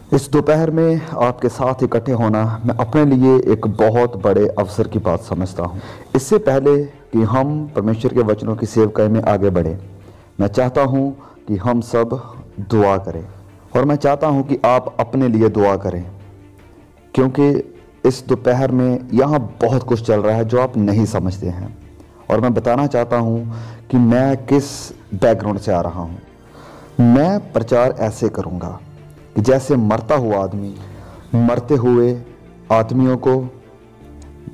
इस दोपहर में आपके साथ इकट्ठे होना मैं अपने लिए एक बहुत बड़े अवसर की बात समझता हूँ। इससे पहले कि हम परमेश्वर के वचनों की सेवकाई में आगे बढ़े, मैं चाहता हूँ कि हम सब दुआ करें और मैं चाहता हूँ कि आप अपने लिए दुआ करें, क्योंकि इस दोपहर में यहाँ बहुत कुछ चल रहा है जो आप नहीं समझते हैं। और मैं बताना चाहता हूँ कि मैं किस बैकग्राउंड से आ रहा हूँ। मैं प्रचार ऐसे करूँगा कि जैसे मरता हुआ आदमी मरते हुए आदमियों को,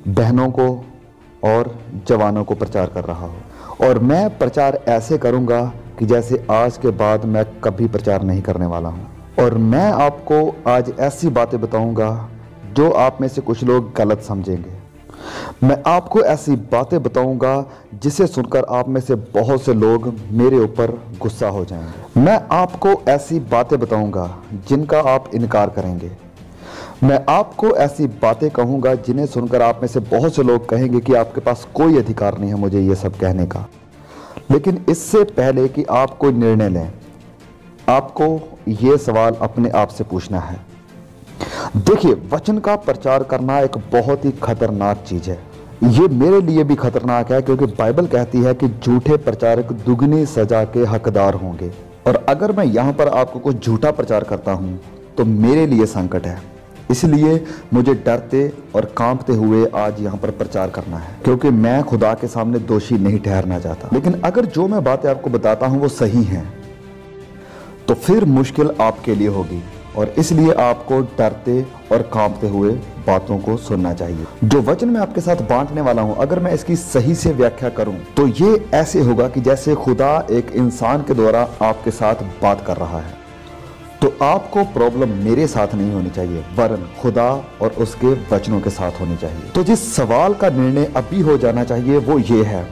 बहनों को और जवानों को प्रचार कर रहा हो। और मैं प्रचार ऐसे करूँगा कि जैसे आज के बाद मैं कभी प्रचार नहीं करने वाला हूँ। और मैं आपको आज ऐसी बातें बताऊँगा जो आप में से कुछ लोग गलत समझेंगे। मैं आपको ऐसी बातें बताऊंगा जिसे सुनकर आप में से बहुत से लोग मेरे ऊपर गुस्सा हो जाएंगे। मैं आपको ऐसी बातें बताऊंगा जिनका आप इनकार करेंगे। मैं आपको ऐसी बातें कहूंगा जिन्हें सुनकर आप में से बहुत से लोग कहेंगे कि आपके पास कोई अधिकार नहीं है मुझे ये सब कहने का। लेकिन इससे पहले कि आप कोई निर्णय लें, आपको ये सवाल अपने आप से पूछना है। देखिए, वचन का प्रचार करना एक बहुत ही खतरनाक चीज है। ये मेरे लिए भी खतरनाक है, क्योंकि बाइबल कहती है कि झूठे प्रचारक दुगनी सजा के हकदार होंगे। और अगर मैं यहाँ पर आपको कुछ झूठा प्रचार करता हूँ तो मेरे लिए संकट है। इसलिए मुझे डरते और कांपते हुए आज यहाँ पर प्रचार करना है, क्योंकि मैं खुदा के सामने दोषी नहीं ठहरना चाहता। लेकिन अगर जो मैं बातें आपको बताता हूँ वो सही हैं, तो फिर मुश्किल आपके लिए होगी। और इसलिए आपको डरते और कांपते हुए बातों को सुनना चाहिए। जो वचन मैं आपके साथ बांटने वाला हूं, अगर मैं इसकी सही से व्याख्या करूं तो ये ऐसे होगा कि जैसे खुदा एक इंसान के द्वारा आपके साथ बात कर रहा है। तो आपको प्रॉब्लम मेरे साथ नहीं होनी चाहिए, वरन खुदा और उसके वचनों के साथ होनी चाहिए। तो जिस सवाल का निर्णय अभी हो जाना चाहिए वो ये है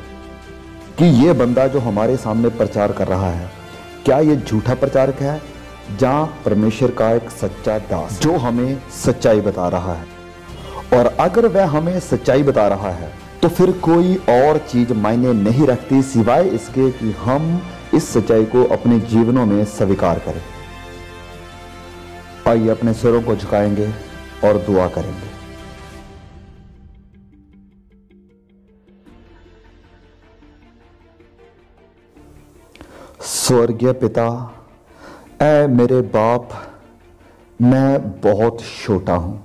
कि ये बंदा जो हमारे सामने प्रचार कर रहा है, क्या ये झूठा प्रचारक है जहां परमेश्वर का एक सच्चा दास जो हमें सच्चाई बता रहा है। और अगर वह हमें सच्चाई बता रहा है तो फिर कोई और चीज मायने नहीं रखती सिवाय इसके कि हम इस सच्चाई को अपने जीवनों में स्वीकार करें। आइए अपने सिरों को झुकाएंगे और दुआ करेंगे। स्वर्गीय पिता, ऐ मेरे बाप, मैं बहुत छोटा हूं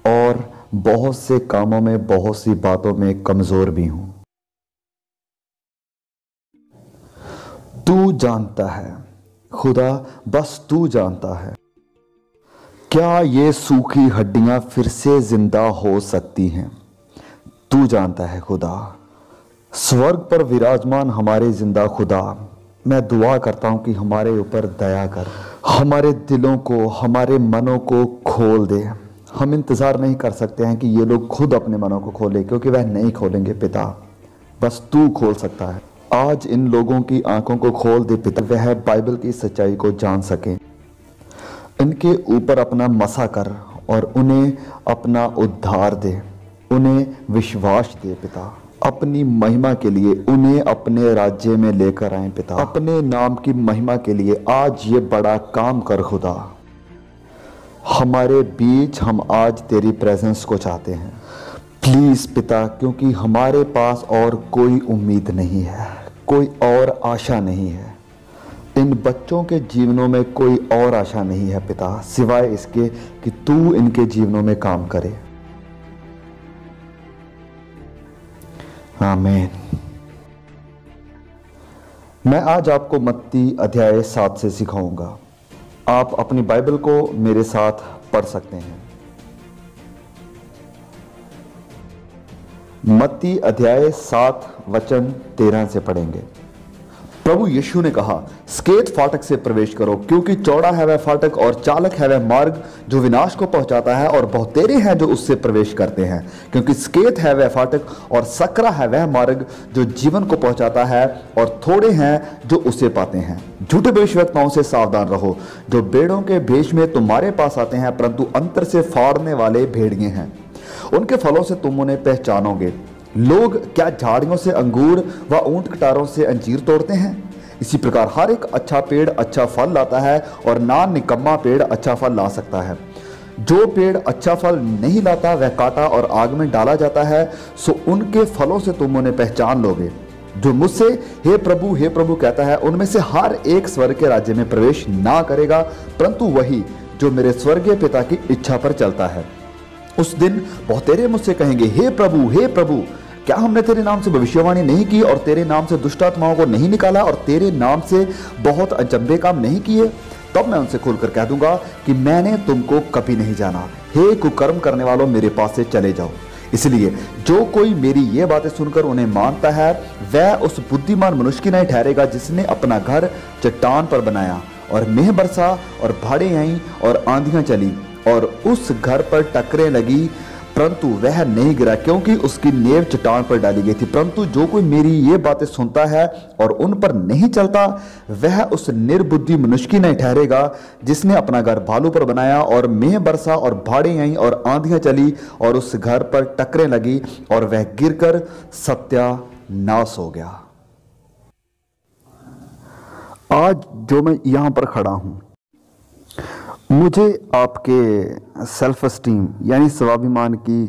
और बहुत से कामों में, बहुत सी बातों में कमजोर भी हूं। तू जानता है खुदा, बस तू जानता है, क्या ये सूखी हड्डियां फिर से जिंदा हो सकती हैं? तू जानता है खुदा। स्वर्ग पर विराजमान हमारे जिंदा खुदा, मैं दुआ करता हूं कि हमारे ऊपर दया कर, हमारे दिलों को, हमारे मनों को खोल दे। हम इंतज़ार नहीं कर सकते हैं कि ये लोग खुद अपने मनों को खोलें, क्योंकि वह नहीं खोलेंगे पिता, बस तू खोल सकता है। आज इन लोगों की आंखों को खोल दे पिता, वह बाइबल की सच्चाई को जान सकें। इनके ऊपर अपना मसा कर और उन्हें अपना उद्धार दे, उन्हें विश्वास दे पिता। अपनी महिमा के लिए उन्हें अपने राज्य में लेकर आए पिता। अपने नाम की महिमा के लिए आज ये बड़ा काम कर खुदा। हमारे बीच हम आज तेरी प्रेजेंस को चाहते हैं प्लीज पिता, क्योंकि हमारे पास और कोई उम्मीद नहीं है, कोई और आशा नहीं है। इन बच्चों के जीवनों में कोई और आशा नहीं है पिता, सिवाय इसके कि तू इनके जीवनों में काम करे। आमीन। मैं आज आपको मत्ती अध्याय 7 से सिखाऊंगा। आप अपनी बाइबल को मेरे साथ पढ़ सकते हैं। मत्ती अध्याय 7 वचन 13 से पढ़ेंगे। प्रभु यीशु ने कहा, स्केत फाटक से प्रवेश करो, क्योंकि चौड़ा है वह फाटक और चालक है वह मार्ग जो विनाश को पहुंचाता है, और बहुतेरे हैं जो उससे प्रवेश करते हैं। क्योंकि स्केत है वह फाटक और सकरा है वह मार्ग जो जीवन को पहुंचाता है, और थोड़े हैं जो उसे पाते हैं। झूठे भविष्यवक्ताओं से सावधान रहो, जो भेड़ों के भेष में तुम्हारे पास आते हैं, परंतु अंतर से फाड़ने वाले भेड़िए हैं। उनके फलों से तुम उन्हें पहचानोगे। लोग क्या झाड़ियों से अंगूर व ऊंट कटारों से अंजीर तोड़ते हैं? इसी प्रकार हर एक अच्छा पेड़ अच्छा फल लाता है और ना निकम्मा पेड़ अच्छा फल ला सकता है। जो पेड़ अच्छा फल नहीं लाता वह काटा और आग में डाला जाता है, सो उनके फलों से तुम उन्हें पहचान लोगे। जो मुझसे हे प्रभु कहता है, उनमें से हर एक स्वर्ग के राज्य में प्रवेश ना करेगा, परंतु वही जो मेरे स्वर्गीय पिता की इच्छा पर चलता है। उस दिन बहुतेरे मुझसे कहेंगे, हे प्रभु, क्या हमने तेरे नाम से भविष्यवाणी नहीं की और तेरे नाम से दुष्ट आत्माओं को नहीं निकाला और तेरे नाम से बहुत अचंभे काम नहीं किए? तब मैं उनसे खुलकर कह दूंगा कि मैंने तुमको कभी नहीं जाना। हे कुकर्म करने वालों, मेरे पास से चले जाओ। इसलिए जो कोई मेरी ये बातें सुनकर उन्हें मानता है, वह उस बुद्धिमान मनुष्य की नहीं ठहरेगा जिसने अपना घर चट्टान पर बनाया और मेंह बरसा और बाढ़ें आईं और आंधियां चली और उस घर पर टकरें लगी, परंतु वह नहीं गिरा क्योंकि उसकी नींव चट्टान पर डाली गई थी। परंतु जो कोई मेरी ये बातें सुनता है और उन पर नहीं चलता, वह उस निर्बुद्धि मनुष्य की नहीं ठहरेगा जिसने अपना घर भालू पर बनाया और मेंह बरसा और बाढ़ें आईं और आंधियां चली और उस घर पर टकरें लगी और वह गिरकर सत्यानाश हो गया। आज जो मैं यहां पर खड़ा हूं, मुझे आपके सेल्फ एस्टीम यानी स्वाभिमान की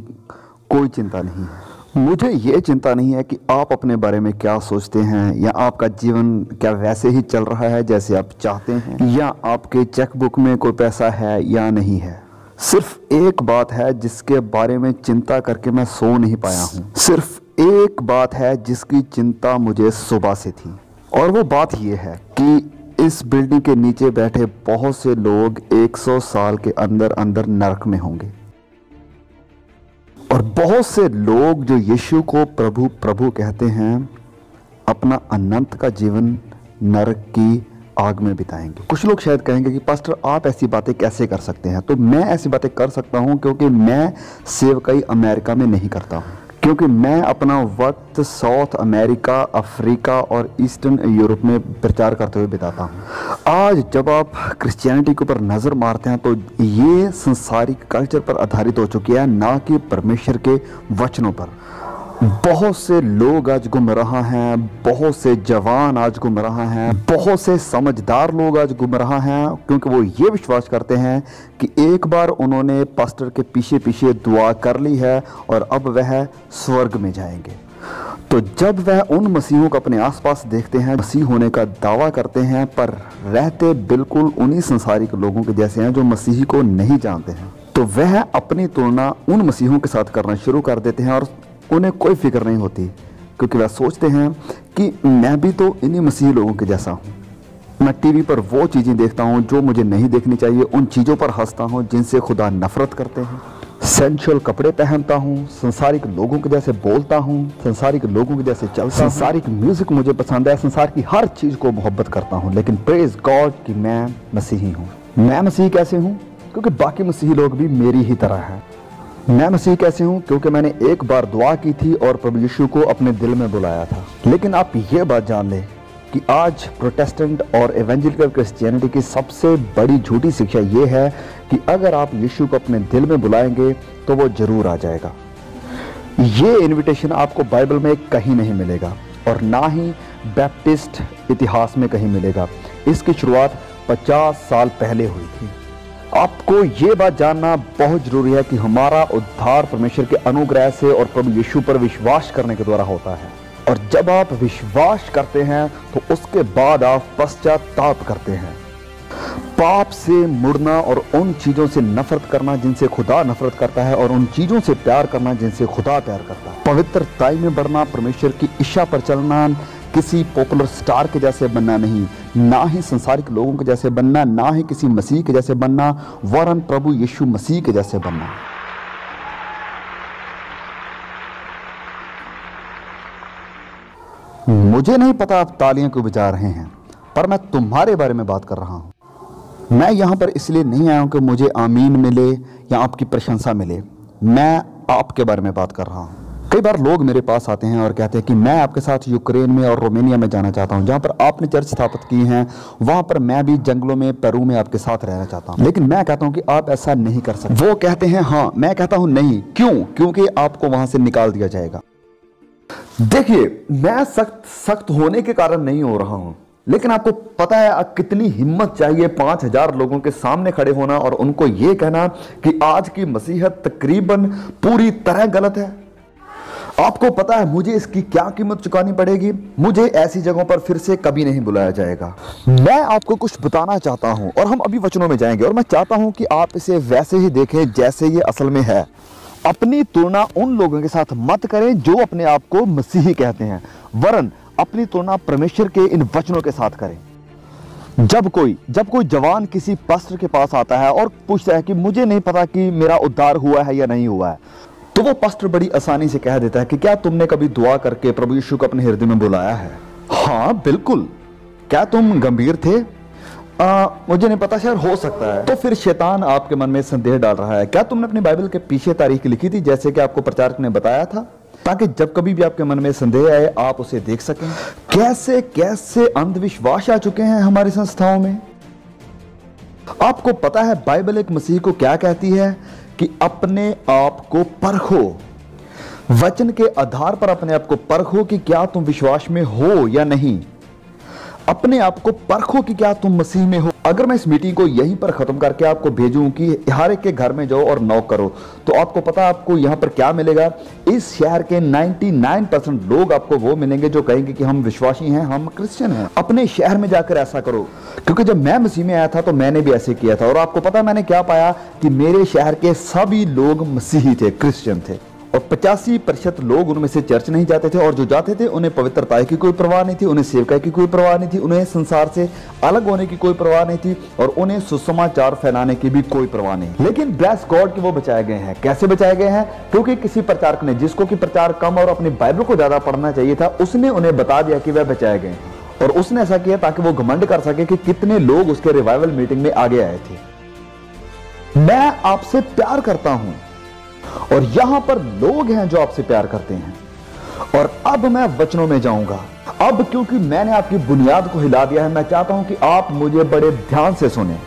कोई चिंता नहीं है। मुझे ये चिंता नहीं है कि आप अपने बारे में क्या सोचते हैं या आपका जीवन क्या वैसे ही चल रहा है जैसे आप चाहते हैं या आपके चेकबुक में कोई पैसा है या नहीं है। सिर्फ एक बात है जिसके बारे में चिंता करके मैं सो नहीं पाया हूँ। सिर्फ एक बात है जिसकी चिंता मुझे सुबह से थी, और वो बात ये है कि इस बिल्डिंग के नीचे बैठे बहुत से लोग 100 साल के अंदर अंदर नरक में होंगे, और बहुत से लोग जो यीशु को प्रभु प्रभु कहते हैं अपना अनंत का जीवन नरक की आग में बिताएंगे। कुछ लोग शायद कहेंगे कि पास्टर आप ऐसी बातें कैसे कर सकते हैं? तो मैं ऐसी बातें कर सकता हूं क्योंकि मैं सेवकाई अमेरिका में नहीं करता हूं, क्योंकि मैं अपना वक्त साउथ अमेरिका, अफ्रीका और ईस्टर्न यूरोप में प्रचार करते हुए बिताता हूँ। आज जब आप क्रिश्चियनिटी के ऊपर नज़र मारते हैं तो ये संसारिक कल्चर पर आधारित हो चुकी है, ना कि परमेश्वर के वचनों पर। बहुत से लोग आज गुमराह हैं, बहुत से जवान आज गुमराह हैं, बहुत से समझदार लोग आज गुमराह हैं, क्योंकि वो ये विश्वास करते हैं कि एक बार उन्होंने पास्टर के पीछे पीछे दुआ कर ली है और अब वह स्वर्ग में जाएंगे। तो जब वह उन मसीहों को अपने आसपास देखते हैं, मसीह होने का दावा करते हैं पर रहते बिल्कुल उन्हीं संसारिक लोगों के जैसे हैं जो मसीही को नहीं जानते हैं, तो वह अपनी तुलना उन मसीहों के साथ करना शुरू कर देते हैं और उन्हें कोई फिक्र नहीं होती, क्योंकि वह सोचते हैं कि मैं भी तो इन्हीं मसीही लोगों के जैसा हूँ। मैं टीवी पर वो चीज़ें देखता हूँ जो मुझे नहीं देखनी चाहिए, उन चीज़ों पर हंसता हूँ जिनसे खुदा नफरत करते हैं, सेंशुअल कपड़े पहनता हूँ, संसारिक लोगों के जैसे बोलता हूँ, संसारिक लोगों के जैसे चलता हूँ, संसारिक म्यूजिक मुझे पसंद है, संसार की हर चीज़ को मोहब्बत करता हूँ, लेकिन प्रेज गॉड कि मैं मसीही हूँ। मैं मसीही कैसे हूँ? क्योंकि बाकी मसीही लोग भी मेरी ही तरह हैं। मैं मसीह कैसे हूँ? क्योंकि मैंने एक बार दुआ की थी और प्रभु यीशु को अपने दिल में बुलाया था। लेकिन आप ये बात जान लें कि आज प्रोटेस्टेंट और एवेंजलिकल क्रिश्चियनिटी की सबसे बड़ी झूठी शिक्षा ये है कि अगर आप यीशु को अपने दिल में बुलाएंगे तो वो जरूर आ जाएगा। ये इनविटेशन आपको बाइबल में कहीं नहीं मिलेगा और ना ही बैप्टिस्ट इतिहास में कहीं मिलेगा। इसकी शुरुआत 50 साल पहले हुई थी। आपको ये बात जानना बहुत जरूरी है कि हमारा उद्धार परमेश्वर के अनुग्रह से और प्रभु यीशु पर विश्वास करने के द्वारा होता है, और जब आप विश्वास करते हैं तो उसके बाद आप पश्चाताप करते हैं। पाप से मुड़ना और उन चीजों से नफरत करना जिनसे खुदा नफरत करता है और उन चीजों से प्यार करना जिनसे खुदा प्यार करता है। पवित्रताई में बढ़ना, परमेश्वर की इच्छा पर चलना, किसी पॉपुलर स्टार के जैसे बनना नहीं, ना ही संसारिक लोगों के जैसे बनना, ना ही किसी मसीह के जैसे बनना, वरन प्रभु यीशु मसीह के जैसे बनना। मुझे नहीं पता आप तालियां क्यों बजा रहे हैं, पर मैं तुम्हारे बारे में बात कर रहा हूं। मैं यहां पर इसलिए नहीं आया हूं कि मुझे आमीन मिले या आपकी प्रशंसा मिले। मैं आपके बारे में बात कर रहा हूं। कई बार लोग मेरे पास आते हैं और कहते हैं कि मैं आपके साथ यूक्रेन में और रोमानिया में जाना चाहता हूं, जहां पर आपने चर्च स्थापित की हैं, वहां पर मैं भी जंगलों में, पेरू में आपके साथ रहना चाहता हूं। लेकिन मैं कहता हूं कि आप ऐसा नहीं कर सकते। वो कहते हैं हाँ, मैं कहता हूं नहीं। क्यों? क्योंकि आपको वहां से निकाल दिया जाएगा। देखिए, मैं सख्त होने के कारण नहीं हो रहा हूं, लेकिन आपको पता है कितनी हिम्मत चाहिए 5000 लोगों के सामने खड़े होना और उनको यह कहना कि आज की मसीहत तकरीबन पूरी तरह गलत है। आपको पता है मुझे इसकी क्या कीमत चुकानी पड़ेगी। मुझे ऐसी जगहों पर फिर से कभी नहीं बुलाया जाएगा। मैं आपको कुछ बताना चाहता हूं और हम अभी वचनों में जाएंगे और मैं चाहता हूं कि आप इसे वैसे ही देखें जैसे ये असल में है। अपनी तुलना उन लोगों के साथ मत करें जो अपने आप को मसीही कहते हैं, वरन अपनी तुलना परमेश्वर के इन वचनों के साथ करें। जब कोई जवान किसी पास्टर के पास आता है और पूछता है कि मुझे नहीं पता कि मेरा उद्धार हुआ है या नहीं हुआ है, तो वो पास्टर बड़ी आसानी से कह देता है कि क्या तुमने कभी दुआ करके प्रभु यीशु को अपने हृदय में बुलाया है? हाँ बिल्कुल। क्या तुम गंभीर थे? मुझे नहीं पता, शायद हो सकता है। तो फिर शैतान आपके मन में संदेह डाल रहा है, क्या तुमने अपनी बाइबल के पीछे तारीख लिखी थी जैसे कि आपको प्रचारक ने बताया था, ताकि जब कभी भी आपके मन में संदेह आए आप उसे देख सकें। कैसे कैसे अंधविश्वास आ चुके हैं हमारी संस्थाओं में। आपको पता है बाइबल एक मसीह को क्या कहती है कि अपने आप को परखो। वचन के आधार पर अपने आप को परखो कि क्या तुम विश्वास में हो या नहीं। अपने आप को परखो कि क्या तुम मसीह में हो। अगर मैं इस मीटिंग को यहीं पर खत्म करके आपको भेजूं कि हर एक के घर में जाओ और नॉक करो, तो आपको पता है आपको यहां पर क्या मिलेगा। इस शहर के 99% लोग आपको वो मिलेंगे जो कहेंगे कि हम विश्वासी हैं, हम क्रिश्चियन हैं। अपने शहर में जाकर ऐसा करो, क्योंकि जब मैं मसीह में आया था तो मैंने भी ऐसे किया था। और आपको पता है मैंने क्या पाया कि मेरे शहर के सभी लोग मसीही थे, क्रिश्चियन थे, और 85% लोग उनमें से चर्च नहीं जाते थे, और जो जाते थे उन्हें पवित्रता की कोई परवाह नहीं थी, उन्हें सेवकाई की कोई परवाह नहीं थी, उन्हें संसार से अलग होने की कोई परवाह नहीं थी, और उन्हें सुसमाचार फैलाने की भी कोई परवाह नहीं। लेकिन ब्लेस गॉड कि वो बचाए गए हैं। कैसे बचाए गए हैं? क्योंकि किसी प्रचारक ने, जिसको कि प्रचार कम और अपनी बाइबल को ज्यादा पढ़ना चाहिए था, उसने उन्हें बता दिया कि वह बचाए गए हैं। और उसने ऐसा किया ताकि वो घमंड कर सके कि कितने लोग उसके रिवाइवल मीटिंग में आगे आए थे। मैं आपसे प्यार करता हूं और यहां पर लोग हैं जो आपसे प्यार करते हैं। और अब मैं वचनों में जाऊंगा। अब क्योंकि मैंने आपकी बुनियाद को हिला दिया है, मैं चाहता हूं कि आप मुझे बड़े ध्यान से सुने,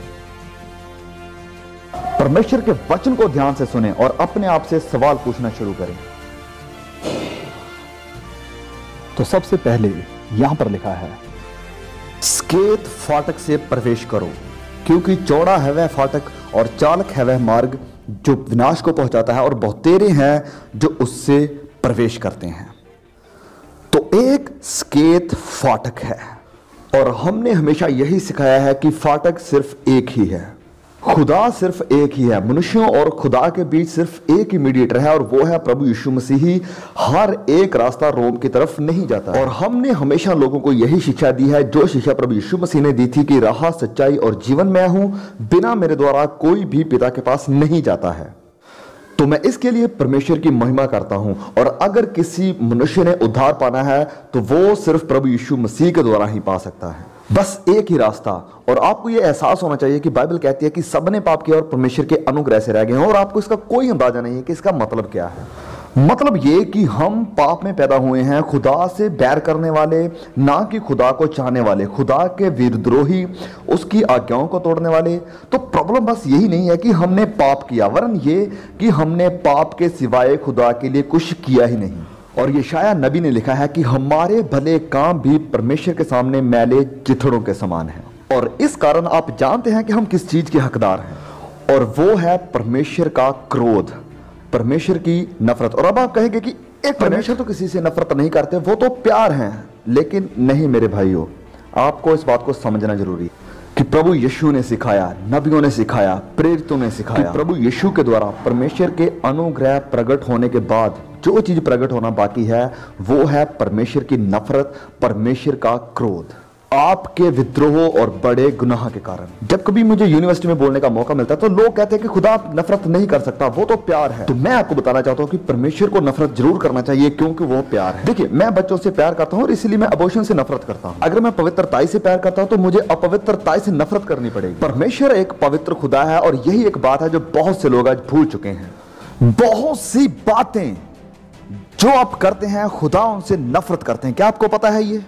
परमेश्वर के वचन को ध्यान से सुने और अपने आप से सवाल पूछना शुरू करें। तो सबसे पहले यहां पर लिखा है, स्केत फाटक से प्रवेश करो, क्योंकि चौड़ा है वह फाटक और चालक है वह मार्ग जो विनाश को पहुंचाता है, और बहुतेरे हैं जो उससे प्रवेश करते हैं। तो एक स्केत फाटक है, और हमने हमेशा यही सिखाया है कि फाटक सिर्फ एक ही है, खुदा सिर्फ एक ही है। मनुष्यों और खुदा के बीच सिर्फ एक ही मीडिएटर है, और वो है प्रभु यीशु मसीह। हर एक रास्ता रोम की तरफ नहीं जाता। और हमने हमेशा लोगों को यही शिक्षा दी है, जो शिक्षा प्रभु यीशु मसीह ने दी थी कि राह, सच्चाई और जीवन मैं हूं, बिना मेरे द्वारा कोई भी पिता के पास नहीं जाता है। तो मैं इसके लिए परमेश्वर की महिमा करता हूं। और अगर किसी मनुष्य ने उद्धार पाना है तो वो सिर्फ प्रभु यीशु मसीह के द्वारा ही पा सकता है। बस एक ही रास्ता। और आपको यह एहसास होना चाहिए कि बाइबल कहती है कि सबने पाप किया और परमेश्वर के अनुग्रह से रह गए हैं, और आपको इसका कोई अंदाजा नहीं है कि इसका मतलब क्या है। मतलब ये कि हम पाप में पैदा हुए हैं, खुदा से बैर करने वाले, ना कि खुदा को चाहने वाले, खुदा के विद्रोही, उसकी आज्ञाओं को तोड़ने वाले। तो प्रॉब्लम बस यही नहीं है कि हमने पाप किया, वरन ये कि हमने पाप के सिवाय खुदा के लिए कुछ किया ही नहीं। और यशायाह नबी ने लिखा है कि हमारे भले काम भी परमेश्वर के सामने मैले चिथड़ों के समान हैं। और इस कारण आप जानते हैं कि हम किस चीज के हकदार हैं, और वो है परमेश्वर का क्रोध, परमेश्वर की नफरत। और अब आप कहेंगे कि एक परमेश्वर तो किसी से नफरत नहीं करते, वो तो प्यार हैं। लेकिन नहीं मेरे भाइयों, आपको इस बात को समझना जरूरी है कि प्रभु यीशु ने सिखाया, नबियों ने सिखाया, प्रेरितों ने सिखाया, प्रभु यीशु के द्वारा परमेश्वर के अनुग्रह प्रकट होने के बाद जो चीज प्रकट होना बाकी है वो है परमेश्वर की नफरत, परमेश्वर का क्रोध, आपके विद्रोह और बड़े गुनाह के कारण। जब कभी मुझे यूनिवर्सिटी में बोलने का मौका मिलता है तो लोग कहते हैं कि खुदा नफरत नहीं कर सकता, वो तो प्यार है। तो मैं आपको बताना चाहता हूं कि परमेश्वर को नफरत जरूर करना चाहिए, क्योंकि वो प्यार है। देखिए, मैं बच्चों से प्यार करता हूं और इसलिए मैं अबॉर्शन से नफरत करता हूं। अगर मैं पवित्रताई से प्यार करता हूं तो मुझे अपवित्रताई से नफरत करनी पड़ेगी। परमेश्वर एक पवित्र खुदा है, और यही एक बात है जो बहुत से लोग आज भूल चुके हैं। बहुत सी बातें जो आप करते हैं खुदा उनसे नफरत करते हैं। क्या आपको पता है? ये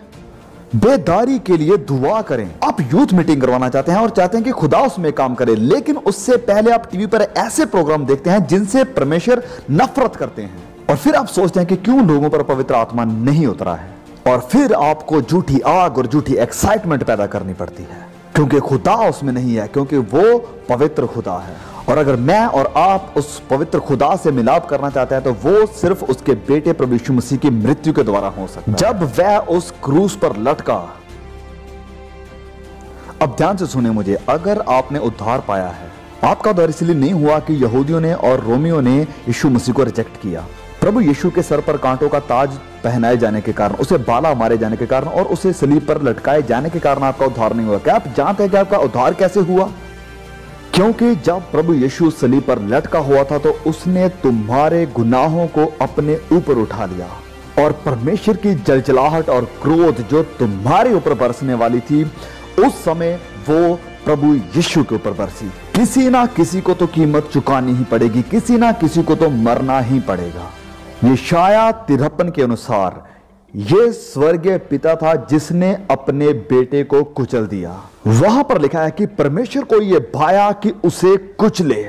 बेदारी के लिए दुआ करें। आप यूथ मीटिंग करवाना चाहते हैं और चाहते हैं कि खुदा उसमें काम करे, लेकिन उससे पहले आप टीवी पर ऐसे प्रोग्राम देखते हैं जिनसे परमेश्वर नफरत करते हैं, और फिर आप सोचते हैं कि क्यों लोगों पर पवित्र आत्मा नहीं उतरा है। और फिर आपको झूठी आग और झूठी एक्साइटमेंट पैदा करनी पड़ती है, क्योंकि खुदा उसमें नहीं है, क्योंकि वो पवित्र खुदा है। और अगर मैं और आप उस पवित्र खुदा से मिलाप करना चाहते हैं तो वो सिर्फ उसके बेटे प्रभु यीशु मसीह की मृत्यु के द्वारा हो सकता है। जब वह उस क्रूस पर लटका, अब ध्यान से सुने मुझे, अगर आपने उद्धार पाया है, आपका उद्धार इसलिए नहीं हुआ कि यहूदियों ने और रोमियों ने यीशु मसीह को रिजेक्ट किया। प्रभु यीशु के सर पर कांटों का ताज पहनाए जाने के कारण, उसे बाला मारे जाने के कारण और उसे सलीब पर लटकाए जाने के कारण आपका उद्धार नहीं हुआ। क्या आप जानते हैं कि आपका उद्धार कैसे हुआ? क्योंकि जब प्रभु यीशु सलीब पर लटका हुआ था तो उसने तुम्हारे गुनाहों को अपने ऊपर उठा लिया, और परमेश्वर की जलजलाहट और क्रोध जो तुम्हारे ऊपर बरसने वाली थी, उस समय वो प्रभु यीशु के ऊपर बरसी। किसी ना किसी को तो कीमत चुकानी ही पड़ेगी, किसी ना किसी को तो मरना ही पड़ेगा। यशायाह 53 के अनुसार ये स्वर्गीय पिता था जिसने अपने बेटे को कुचल दिया। वहां पर लिखा है कि परमेश्वर को यह भाया कि उसे कुचले।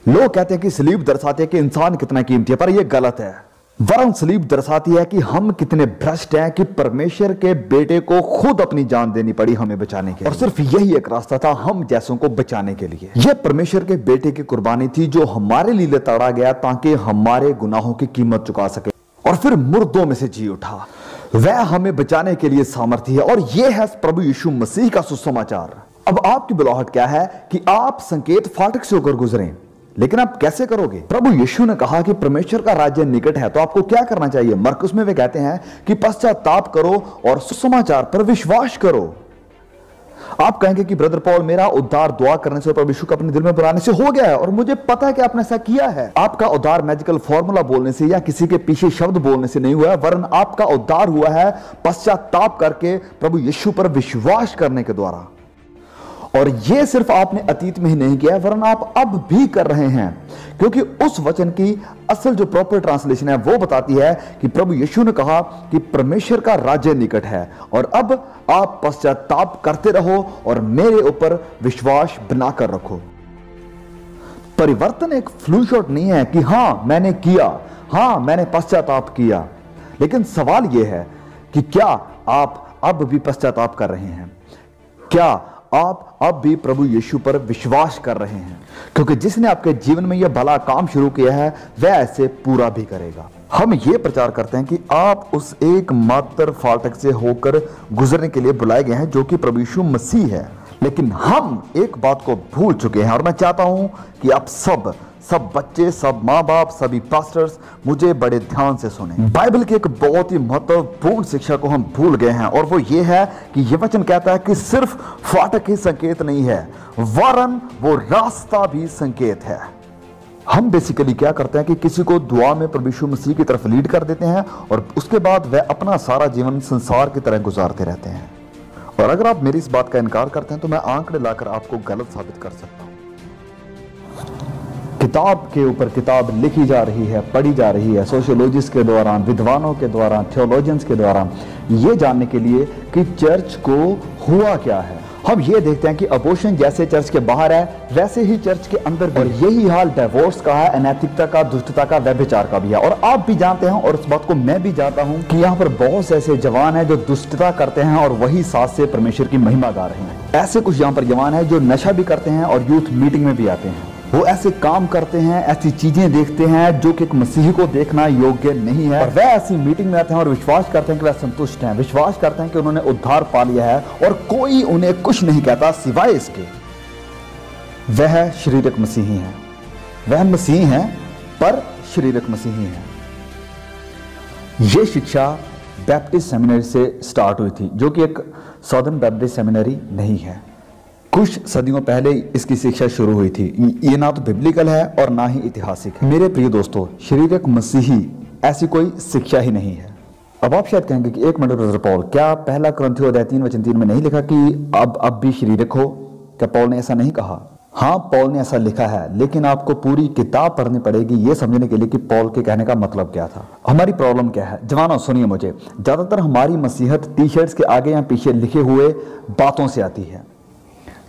लोग कहते हैं कि सलीब दर्शाते हैं कि इंसान कितना कीमती है, पर यह गलत है। वरन सलीब दर्शाती है कि हम कितने भ्रष्ट हैं कि परमेश्वर के बेटे को खुद अपनी जान देनी पड़ी हमें बचाने के लिए। और सिर्फ यही एक रास्ता था हम जैसों को बचाने के लिए। यह परमेश्वर के बेटे की कुर्बानी थी जो हमारे लिए तड़ा गया ताकि हमारे गुनाहों की कीमत चुका सके, और फिर मुर्दों में से जी उठा। वह हमें बचाने के लिए सामर्थ्य है, और यह है प्रभु यीशु मसीह का सुसमाचार। अब आपकी बुलाहट क्या है कि आप संकेत फाटक से होकर गुजरें, लेकिन आप कैसे करोगे? प्रभु यीशु ने कहा कि परमेश्वर का राज्य निकट है, तो आपको क्या करना चाहिए? मरकुस में वे कहते हैं कि पश्चाताप करो और सुसमाचार पर विश्वास करो। आप कहेंगे कि ब्रदर पॉल, मेरा उद्धार दुआ करने से, प्रभु यीशु को अपने दिल में बुलाने से हो गया है, और मुझे पता है कि आपने ऐसा किया है। आपका उद्धार मैजिकल फॉर्मूला बोलने से या किसी के पीछे शब्द बोलने से नहीं हुआ है, वरन आपका उद्धार हुआ है पश्चाताप करके प्रभु यीशु पर विश्वास करने के द्वारा। और यह सिर्फ आपने अतीत में ही नहीं किया है, वरन आप अब भी कर रहे हैं, क्योंकि उस वचन की असल जो प्रॉपर ट्रांसलेशन है वो बताती है कि प्रभु यीशु ने कहा कि परमेश्वर का राज्य निकट है, और अब आप पश्चाताप करते रहो और मेरे ऊपर विश्वास बनाकर रखो। परिवर्तन एक फ्लू शॉट नहीं है कि हां मैंने किया, हां मैंने पश्चाताप किया, लेकिन सवाल यह है कि क्या आप अब भी पश्चाताप कर रहे हैं? क्या आप अब भी प्रभु यीशु पर विश्वास कर रहे हैं? क्योंकि जिसने आपके जीवन में यह भला काम शुरू किया है वह ऐसे पूरा भी करेगा। हम ये प्रचार करते हैं कि आप उस एकमात्र फाटक से होकर गुजरने के लिए बुलाए गए हैं जो कि प्रभु यीशु मसीह है, लेकिन हम एक बात को भूल चुके हैं। और मैं चाहता हूं कि आप सब बच्चे, सब माँ बाप, सभी पास्टर्स मुझे बड़े ध्यान से सुने। बाइबल की एक बहुत ही महत्वपूर्ण शिक्षा को हम भूल गए हैं, और वो ये है कि यह वचन कहता है कि सिर्फ फाटक ही संकेत नहीं है, वरन वो रास्ता भी संकेत है। हम बेसिकली क्या करते हैं कि किसी को दुआ में प्रभु यीशु मसीह की तरफ लीड कर देते हैं, और उसके बाद वह अपना सारा जीवन संसार की तरह गुजारते रहते हैं। और अगर आप मेरी इस बात का इनकार करते हैं तो मैं आंकड़े लाकर आपको गलत साबित कर सकता हूं। किताब के ऊपर किताब लिखी जा रही है, पढ़ी जा रही है, सोशियोलॉजिस्ट के द्वारा, विद्वानों के द्वारा, थियोलॉजियंस के द्वारा, ये जानने के लिए कि चर्च को हुआ क्या है। हम ये देखते हैं कि अबॉर्शन जैसे चर्च के बाहर है वैसे ही चर्च के अंदर भी, और यही हाल डिवोर्स का है, अनैतिकता का, दुष्टता का, व्यभिचार का भी है। और आप भी जानते हैं, और इस बात को मैं भी जानता हूं कि यहाँ पर बहुत से ऐसे जवान हैं जो दुष्टता करते हैं और वही साथ से परमेश्वर की महिमा गा रहे हैं। ऐसे कुछ यहाँ पर जवान हैं जो नशा भी करते हैं और यूथ मीटिंग में भी आते हैं। वो ऐसे काम करते हैं, ऐसी चीजें देखते हैं जो कि एक मसीही को देखना योग्य नहीं है, और वह ऐसी मीटिंग में आते हैं और विश्वास करते हैं कि वह संतुष्ट हैं, विश्वास करते हैं कि उन्होंने उद्धार पा लिया है, और कोई उन्हें कुछ नहीं कहता सिवाय इसके वह शारीरिक मसीही हैं। वह मसीही हैं पर शारीरिक मसीही हैं। यह शिक्षा बैप्टिस्ट सेमिनरी से स्टार्ट हुई थी, जो कि एक सदर्न बैप्टिस्ट सेमिनरी नहीं है। कुछ सदियों पहले इसकी शिक्षा शुरू हुई थी। ये ना तो बिब्लिकल है और ना ही ऐतिहासिक है। मेरे प्रिय दोस्तों, शारीरिक मसीही ऐसी कोई शिक्षा ही नहीं है। अब आप शायद कहेंगे कि एक मिनट ब्रदर पॉल, क्या पहला कुरिन्थियों अध्याय 3:3 में नहीं लिखा कि अब भी शारीरिक हो? क्या पॉल ने ऐसा नहीं कहा? हाँ, पॉल ने ऐसा लिखा है, लेकिन आपको पूरी किताब पढ़नी पड़ेगी ये समझने के लिए कि पॉल के कहने का मतलब क्या था। हमारी प्रॉब्लम क्या है? जवानों सुनिए मुझे, ज्यादातर हमारी मसीहत टी शर्ट्स के आगे या पीछे लिखे हुए बातों से आती है।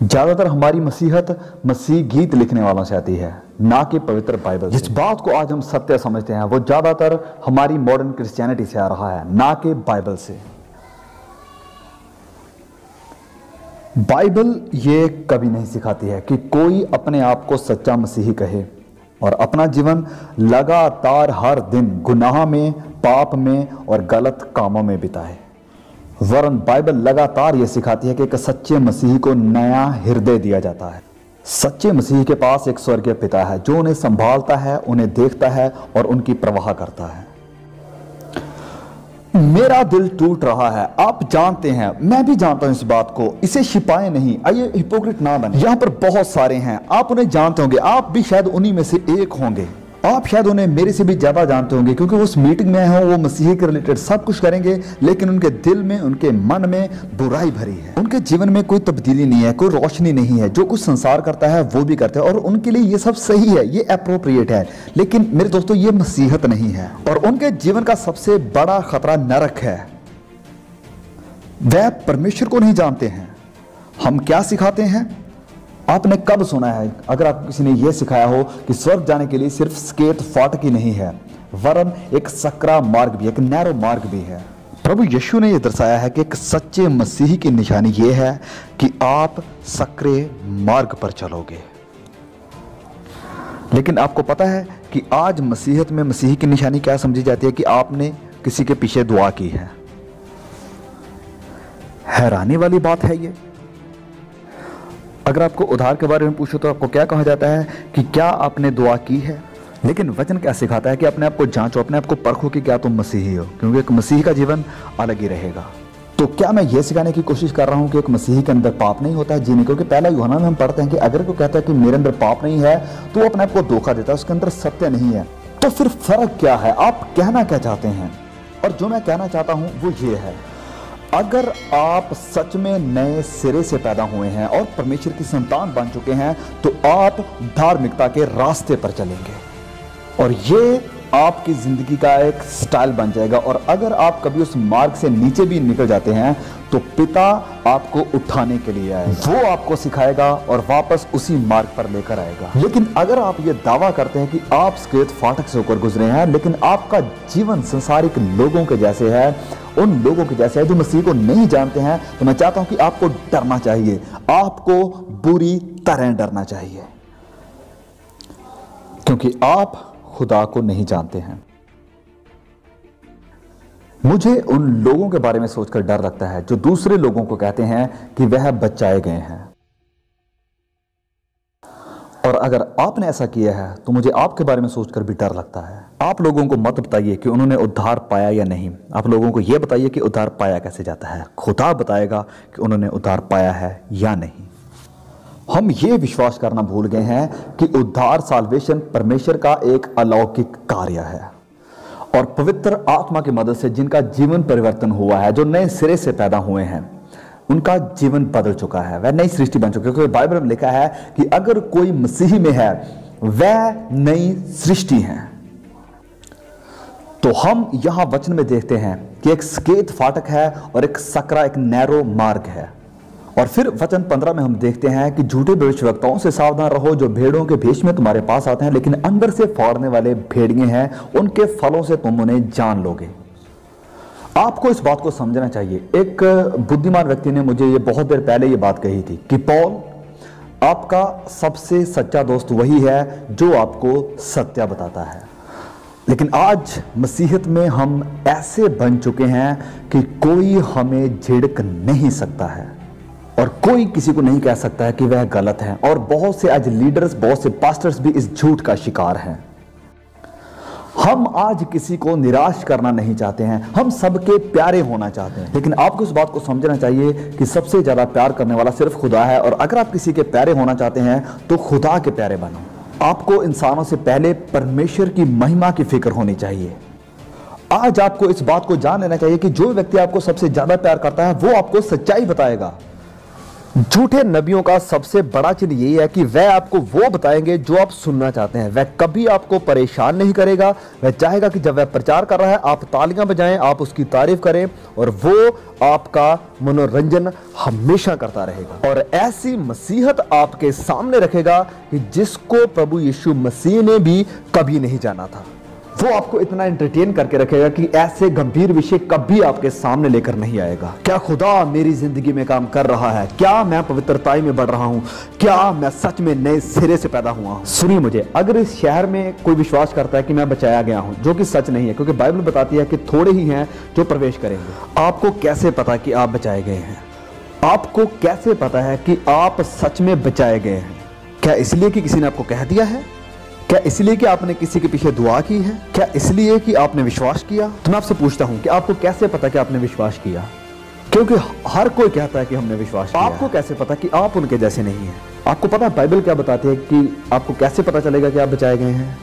ज्यादातर हमारी मसीहत मसीह गीत लिखने वालों से आती है, ना कि पवित्र बाइबल से। जिस बात को आज हम सत्य समझते हैं वो ज्यादातर हमारी मॉडर्न क्रिश्चियनिटी से आ रहा है, ना कि बाइबल से। बाइबल ये कभी नहीं सिखाती है कि कोई अपने आप को सच्चा मसीही कहे और अपना जीवन लगातार हर दिन गुनाह में, पाप में और गलत कामों में बिताए। वरन बाइबल लगातार यह सिखाती है कि एक सच्चे मसीही को नया हृदय दिया जाता है। सच्चे मसीही के पास एक स्वर्गीय पिता है जो उन्हें संभालता है, उन्हें देखता है और उनकी परवाह करता है। मेरा दिल टूट रहा है, आप जानते हैं, मैं भी जानता हूं इस बात को, इसे छिपाए नहीं, आइए हिपोक्रेट ना बने। यहां पर बहुत सारे हैं, आप उन्हें जानते होंगे, आप भी शायद उन्हीं में से एक होंगे। आप शायद उन्हें मेरे से भी ज्यादा जानते होंगे क्योंकि उस मीटिंग में हैं, वो मसीही के रिलेटेड सब कुछ करेंगे, लेकिन उनके दिल में, उनके मन में बुराई भरी है। उनके जीवन में कोई तब्दीली नहीं है, कोई रोशनी नहीं है। जो कुछ संसार करता है वो भी करते हैं और उनके लिए ये सब सही है, ये अप्रोप्रिएट है। लेकिन मेरे दोस्तों, ये मसीहत नहीं है और उनके जीवन का सबसे बड़ा खतरा नरक है। वह परमेश्वर को नहीं जानते हैं। हम क्या सिखाते हैं? आपने कब सुना है, अगर आप किसी ने यह सिखाया हो कि स्वर्ग जाने के लिए सिर्फ स्केट फाटक ही नहीं है, वरन एक सकरा मार्ग भी, एक नैरो मार्ग भी है। प्रभु यीशु ने यह दर्शाया है कि एक सच्चे मसीही की निशानी यह है कि आप सकरे मार्ग पर चलोगे। लेकिन आपको पता है कि आज मसीहत में मसीही की निशानी क्या समझी जाती है? कि आपने किसी के पीछे दुआ की है। हैरानी वाली बात है ये। अगर आपको उधार के बारे में पूछो तो आपको क्या कहा जाता है कि क्या आपने दुआ की है? लेकिन वचन क्या सिखाता है कि अपने आप को जांचो, अपने आप को परखो कि क्या तुम मसीही हो, क्योंकि एक मसीही का जीवन अलग ही रहेगा। तो क्या मैं ये सिखाने की कोशिश कर रहा हूं कि एक मसीही के अंदर पाप नहीं होता है जीने? क्योंकि पहला यूहन्ना में हम पढ़ते हैं कि अगर कोई कहता है कि मेरे अंदर पाप नहीं है तो वो अपने आप को धोखा देता है, उसके अंदर सत्य नहीं है। तो फिर फर्क क्या है? आप कहना क्या चाहते हैं? और जो मैं कहना चाहता हूं वो ये है, अगर आप सच में नए सिरे से पैदा हुए हैं और परमेश्वर की संतान बन चुके हैं तो आप धार्मिकता के रास्ते पर चलेंगे और ये आपकी जिंदगी का एक स्टाइल बन जाएगा। और अगर आप कभी उस मार्ग से नीचे भी निकल जाते हैं तो पिता आपको उठाने के लिए आएगा, वो आपको सिखाएगा और वापस उसी मार्ग पर लेकर आएगा। लेकिन अगर आप ये दावा करते हैं कि आप स्केट फाटक से होकर गुजरे हैं, लेकिन आपका जीवन संसारिक लोगों के जैसे है, उन लोगों के जैसे है जो मसीह को नहीं जानते हैं, तो मैं चाहता हूं कि आपको डरना चाहिए, आपको बुरी तरह डरना चाहिए, क्योंकि आप खुदा को नहीं जानते हैं। मुझे उन लोगों के बारे में सोचकर डर लगता है जो दूसरे लोगों को कहते हैं कि वह बचाए गए हैं। और अगर आपने ऐसा किया है तो मुझे आपके बारे में सोचकर भी डर लगता है। आप लोगों को मत बताइए कि उन्होंने उद्धार पाया या नहीं, आप लोगों को यह बताइए कि उद्धार पाया कैसे जाता है। खुदा बताएगा कि उन्होंने उद्धार पाया है या नहीं। हम ये विश्वास करना भूल गए हैं कि उद्धार, साल्वेशन परमेश्वर का एक अलौकिक कार्य है और पवित्र आत्मा की मदद से जिनका जीवन परिवर्तन हुआ है, जो नए सिरे से पैदा हुए हैं, उनका जीवन बदल चुका है, वह नई सृष्टि बन चुकी है। क्योंकि बाइबल में लिखा है कि अगर कोई मसीह में है वह नई सृष्टि है। तो हम यहां वचन में देखते हैं कि एक स्केट फाटक है और एक सकरा, एक नैरो मार्ग है। और फिर वचन 15 में हम देखते हैं कि झूठे भविष्यवक्ताओं से सावधान रहो जो भेड़ों के भेष में तुम्हारे पास आते हैं लेकिन अंदर से फाड़ने वाले भेड़िए हैं, उनके फलों से तुम उन्हें जान लोगे। आपको इस बात को समझना चाहिए। एक बुद्धिमान व्यक्ति ने मुझे ये बहुत देर पहले ये बात कही थी कि पॉल, आपका सबसे सच्चा दोस्त वही है जो आपको सत्य बताता है। लेकिन आज मसीहत में हम ऐसे बन चुके हैं कि कोई हमें झिड़क नहीं सकता है और कोई किसी को नहीं कह सकता है कि वह गलत है। और बहुत से आज लीडर्स, बहुत से पास्टर्स भी इस झूठ का शिकार हैं। हम आज किसी को निराश करना नहीं चाहते हैं, हम सबके प्यारे होना चाहते हैं। लेकिन आपको इस बात को समझना चाहिए कि सबसे ज्यादा प्यार करने वाला सिर्फ खुदा है। और अगर आप किसी के प्यारे होना चाहते हैं तो खुदा के प्यारे बनो। आपको इंसानों से पहले परमेश्वर की महिमा की फिक्र होनी चाहिए। आज आपको इस बात को जान लेना चाहिए कि जो व्यक्ति आपको सबसे ज्यादा प्यार करता है वो आपको सच्चाई बताएगा। झूठे नबियों का सबसे बड़ा चिन्ह यही है कि वह आपको वो बताएंगे जो आप सुनना चाहते हैं। वह कभी आपको परेशान नहीं करेगा। वह चाहेगा कि जब वह प्रचार कर रहा है आप तालियां बजाएं, आप उसकी तारीफ करें, और वो आपका मनोरंजन हमेशा करता रहेगा और ऐसी मसीहत आपके सामने रखेगा कि जिसको प्रभु यीशु मसीह ने भी कभी नहीं जाना था। वो आपको इतना एंटरटेन करके रखेगा कि ऐसे गंभीर विषय कभी आपके सामने लेकर नहीं आएगा। क्या खुदा मेरी जिंदगी में काम कर रहा है? क्या मैं पवित्रताई में बढ़ रहा हूं? क्या मैं सच में नए सिरे से पैदा हुआ हूं? सुनिए मुझे, अगर इस शहर में कोई विश्वास करता है कि मैं बचाया गया हूं, जो कि सच नहीं है, क्योंकि बाइबल बताती है कि थोड़े ही हैं जो प्रवेश करेंगे। आपको कैसे पता कि आप बचाए गए हैं? आपको कैसे पता है कि आप सच में बचाए गए हैं? क्या इसलिए कि किसी ने आपको कह दिया है? क्या इसलिए कि आपने किसी के पीछे दुआ की है? क्या इसलिए कि आपने विश्वास किया? तो मैं आपसे पूछता हूं कि आपको कैसे पता कि आपने विश्वास किया? क्योंकि हर कोई कहता है कि हमने विश्वास किया। आपको कैसे पता कि आप उनके जैसे नहीं हैं? आपको पता है बाइबल क्या बताती है कि आपको कैसे पता चलेगा कि आप बचाए गए हैं?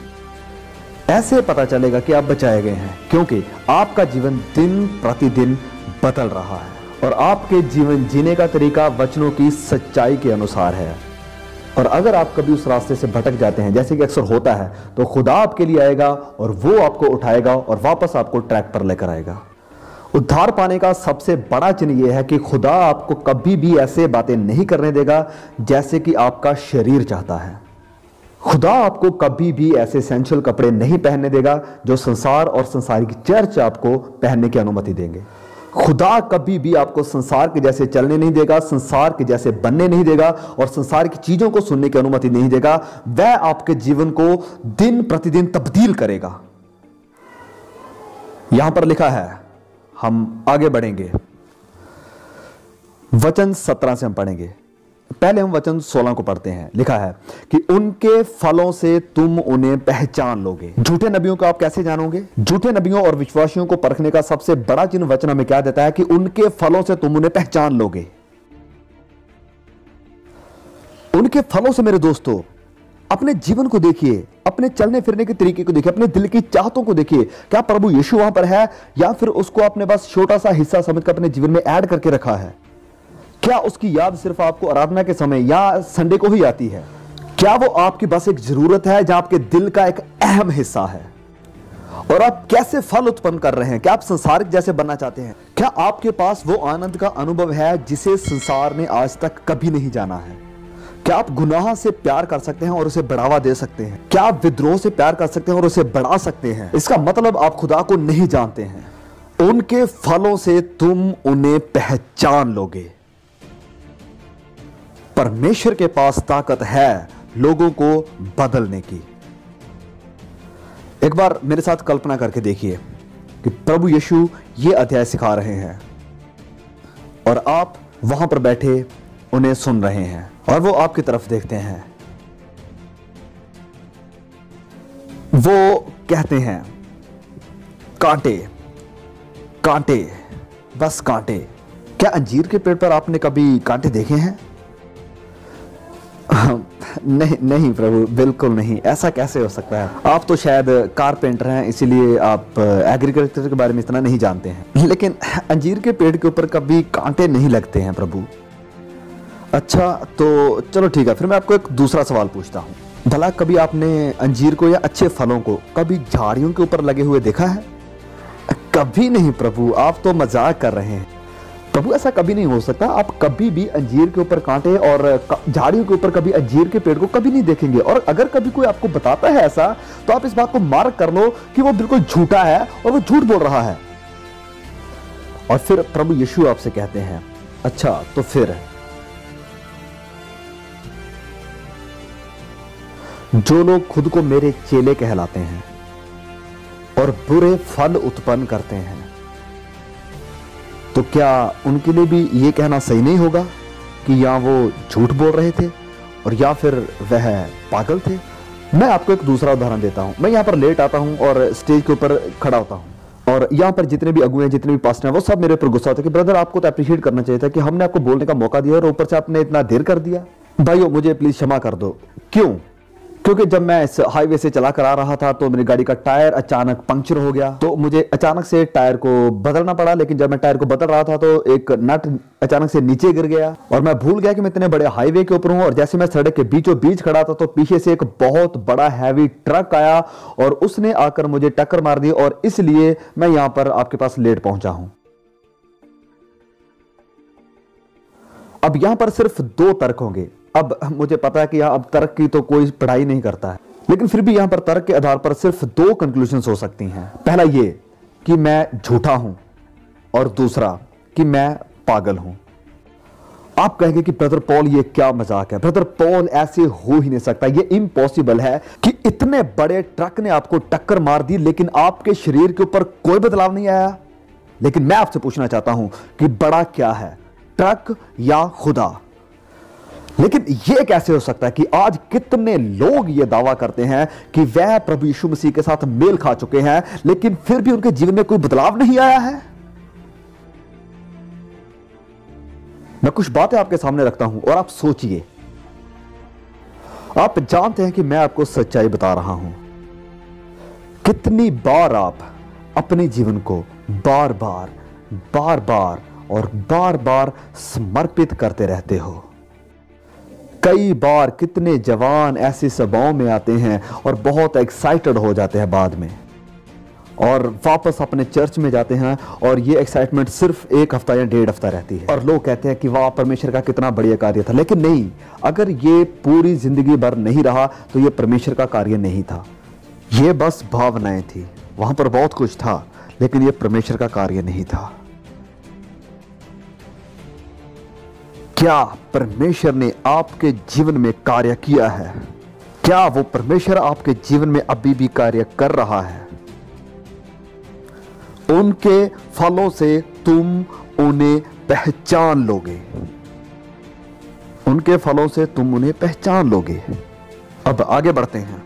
ऐसे पता चलेगा कि आप बचाए गए हैं क्योंकि आपका जीवन दिन प्रतिदिन बदल रहा है और आपके जीवन जीने का तरीका वचनों की सच्चाई के अनुसार है। और अगर आप कभी उस रास्ते से भटक जाते हैं, जैसे कि अक्सर होता है, तो खुदा आपके लिए आएगा और वो आपको उठाएगा और वापस आपको ट्रैक पर लेकर आएगा। उद्धार पाने का सबसे बड़ा चिन्ह यह है कि खुदा आपको कभी भी ऐसे बातें नहीं करने देगा जैसे कि आपका शरीर चाहता है। खुदा आपको कभी भी ऐसे सेंसुअल कपड़े नहीं पहनने देगा जो संसार और संसारिक चर्च आपको पहनने की अनुमति देंगे। खुदा कभी भी आपको संसार के जैसे चलने नहीं देगा, संसार के जैसे बनने नहीं देगा और संसार की चीजों को सुनने की अनुमति नहीं देगा। वह आपके जीवन को दिन प्रतिदिन तब्दील करेगा। यहां पर लिखा है, हम आगे बढ़ेंगे, वचन 17 से हम पढ़ेंगे। पहले हम वचन 16 को पढ़ते हैं। लिखा है कि उनके फलों से तुम उन्हें पहचान लोगे। झूठे नबियों को आप कैसे जानोगे? झूठे नबियों और विश्वासियों को परखने का सबसे बड़ा चिन्ह वचन हमें क्या देता है कि उनके फलों से तुम उन्हें पहचान लोगे। उनके फलों से मेरे दोस्तों, अपने जीवन को देखिए, अपने चलने फिरने के तरीके को देखिए, अपने दिल की चाहतों को देखिए। क्या प्रभु यीशु वहां पर है या फिर उसको आपने बस छोटा सा हिस्सा समझकर अपने जीवन में ऐड करके रखा है? क्या उसकी याद सिर्फ आपको आराधना के समय या संडे को ही आती है? क्या वो आपकी बस एक जरूरत है जहां आपके दिल का एक अहम हिस्सा है? और आप कैसे फल उत्पन्न कर रहे हैं? क्या आप संसारिक जैसे बनना चाहते हैं? क्या आपके पास वो आनंद का अनुभव है जिसे संसार ने आज तक कभी नहीं जाना है? क्या आप गुनाह से प्यार कर सकते हैं और उसे बढ़ावा दे सकते हैं? क्या आप विद्रोह से प्यार कर सकते हैं और उसे बढ़ा सकते हैं? इसका मतलब आप खुदा को नहीं जानते हैं। उनके फलों से तुम उन्हें पहचान लोगे। परमेश्वर के पास ताकत है लोगों को बदलने की। एक बार मेरे साथ कल्पना करके देखिए कि प्रभु यीशु ये अध्याय सिखा रहे हैं और आप वहां पर बैठे उन्हें सुन रहे हैं और वो आपकी तरफ देखते हैं। वो कहते हैं, कांटे कांटे, बस कांटे। क्या अंजीर के पेड़ पर आपने कभी कांटे देखे हैं? नहीं नहीं प्रभु, बिल्कुल नहीं। ऐसा कैसे हो सकता है? आप तो शायद कारपेंटर हैं, इसीलिए आप एग्रीकल्चर के बारे में इतना नहीं जानते हैं। लेकिन अंजीर के पेड़ के ऊपर कभी कांटे नहीं लगते हैं प्रभु। अच्छा, तो चलो ठीक है, फिर मैं आपको एक दूसरा सवाल पूछता हूँ। भला कभी आपने अंजीर को या अच्छे फलों को कभी झाड़ियों के ऊपर लगे हुए देखा है? कभी नहीं प्रभु, आप तो मजाक कर रहे हैं। प्रभु, ऐसा कभी नहीं हो सकता। आप कभी भी अंजीर के ऊपर कांटे और झाड़ियों के ऊपर कभी अंजीर के पेड़ को कभी नहीं देखेंगे। और अगर कभी कोई आपको बताता है ऐसा, तो आप इस बात को मार्क कर लो कि वो बिल्कुल झूठा है और वो झूठ बोल रहा है। और फिर प्रभु यीशु आपसे कहते हैं, अच्छा तो फिर जो लोग खुद को मेरे चेले कहलाते हैं और बुरे फल उत्पन्न करते हैं, तो क्या उनके लिए भी ये कहना सही नहीं होगा कि या वो झूठ बोल रहे थे और या फिर वह पागल थे? मैं आपको एक दूसरा उदाहरण देता हूं। मैं यहाँ पर लेट आता हूं और स्टेज के ऊपर खड़ा होता हूं और यहाँ पर जितने भी अगुए हैं, जितने भी पास्टर हैं, वो सब मेरे ऊपर गुस्सा होते हैं कि ब्रदर, आपको तो अप्रिशिएट करना चाहिए था कि हमने आपको बोलने का मौका दिया और ऊपर से आपने इतना देर कर दिया। भाइयों, मुझे प्लीज क्षमा कर दो। क्यों? क्योंकि जब मैं इस हाईवे से चला कर आ रहा था तो मेरी गाड़ी का टायर अचानक पंक्चर हो गया, तो मुझे अचानक से टायर को बदलना पड़ा। लेकिन जब मैं टायर को बदल रहा था तो एक नट अचानक से नीचे गिर गया और मैं भूल गया कि मैं इतने बड़े हाईवे के ऊपर हूं। और जैसे मैं सड़क के बीचों बीच खड़ा था तो पीछे से एक बहुत बड़ा हैवी ट्रक आया और उसने आकर मुझे टक्कर मार दी, और इसलिए मैं यहां पर आपके पास लेट पहुंचा हूं। अब यहां पर सिर्फ 2 तर्क होंगे। अब मुझे पता है कि यहां अब तर्क की तो कोई पढ़ाई नहीं करता है, लेकिन फिर भी यहां पर तर्क के आधार पर सिर्फ 2 कंक्लूजन्स हो सकती हैं। पहला ये कि मैं झूठा हूं, और दूसरा कि मैं पागल हूं। आप कहेंगे कि ब्रदर पॉल ये क्या मजाक है, ब्रदर पॉल ऐसे हो ही नहीं सकता, ये इम्पॉसिबल है कि इतने बड़े ट्रक ने आपको टक्कर मार दी लेकिन आपके शरीर के ऊपर कोई बदलाव नहीं आया। लेकिन मैं आपसे पूछना चाहता हूं कि बड़ा क्या है, ट्रक या खुदा? लेकिन यह कैसे हो सकता है कि आज कितने लोग यह दावा करते हैं कि वह प्रभु यीशु मसीह के साथ मेल खा चुके हैं लेकिन फिर भी उनके जीवन में कोई बदलाव नहीं आया है? मैं कुछ बातें आपके सामने रखता हूं और आप सोचिए। आप जानते हैं कि मैं आपको सच्चाई बता रहा हूं। कितनी बार आप अपने जीवन को बार बार और बार समर्पित करते रहते हो। कई बार कितने जवान ऐसी सभाओं में आते हैं और बहुत एक्साइटेड हो जाते हैं बाद में, और वापस अपने चर्च में जाते हैं और ये एक्साइटमेंट सिर्फ 1 हफ्ता या 1.5 हफ्ता रहती है और लोग कहते हैं कि वाह परमेश्वर का कितना बढ़िया कार्य था। लेकिन नहीं, अगर ये पूरी जिंदगी भर नहीं रहा तो ये परमेश्वर का कार्य नहीं था, ये बस भावनाएं थी। वहां पर बहुत कुछ था लेकिन ये परमेश्वर का कार्य नहीं था। क्या परमेश्वर ने आपके जीवन में कार्य किया है? क्या वो परमेश्वर आपके जीवन में अभी भी कार्य कर रहा है? उनके फलों से तुम उन्हें पहचान लोगे। उनके फलों से तुम उन्हें पहचान लोगे। अब आगे बढ़ते हैं।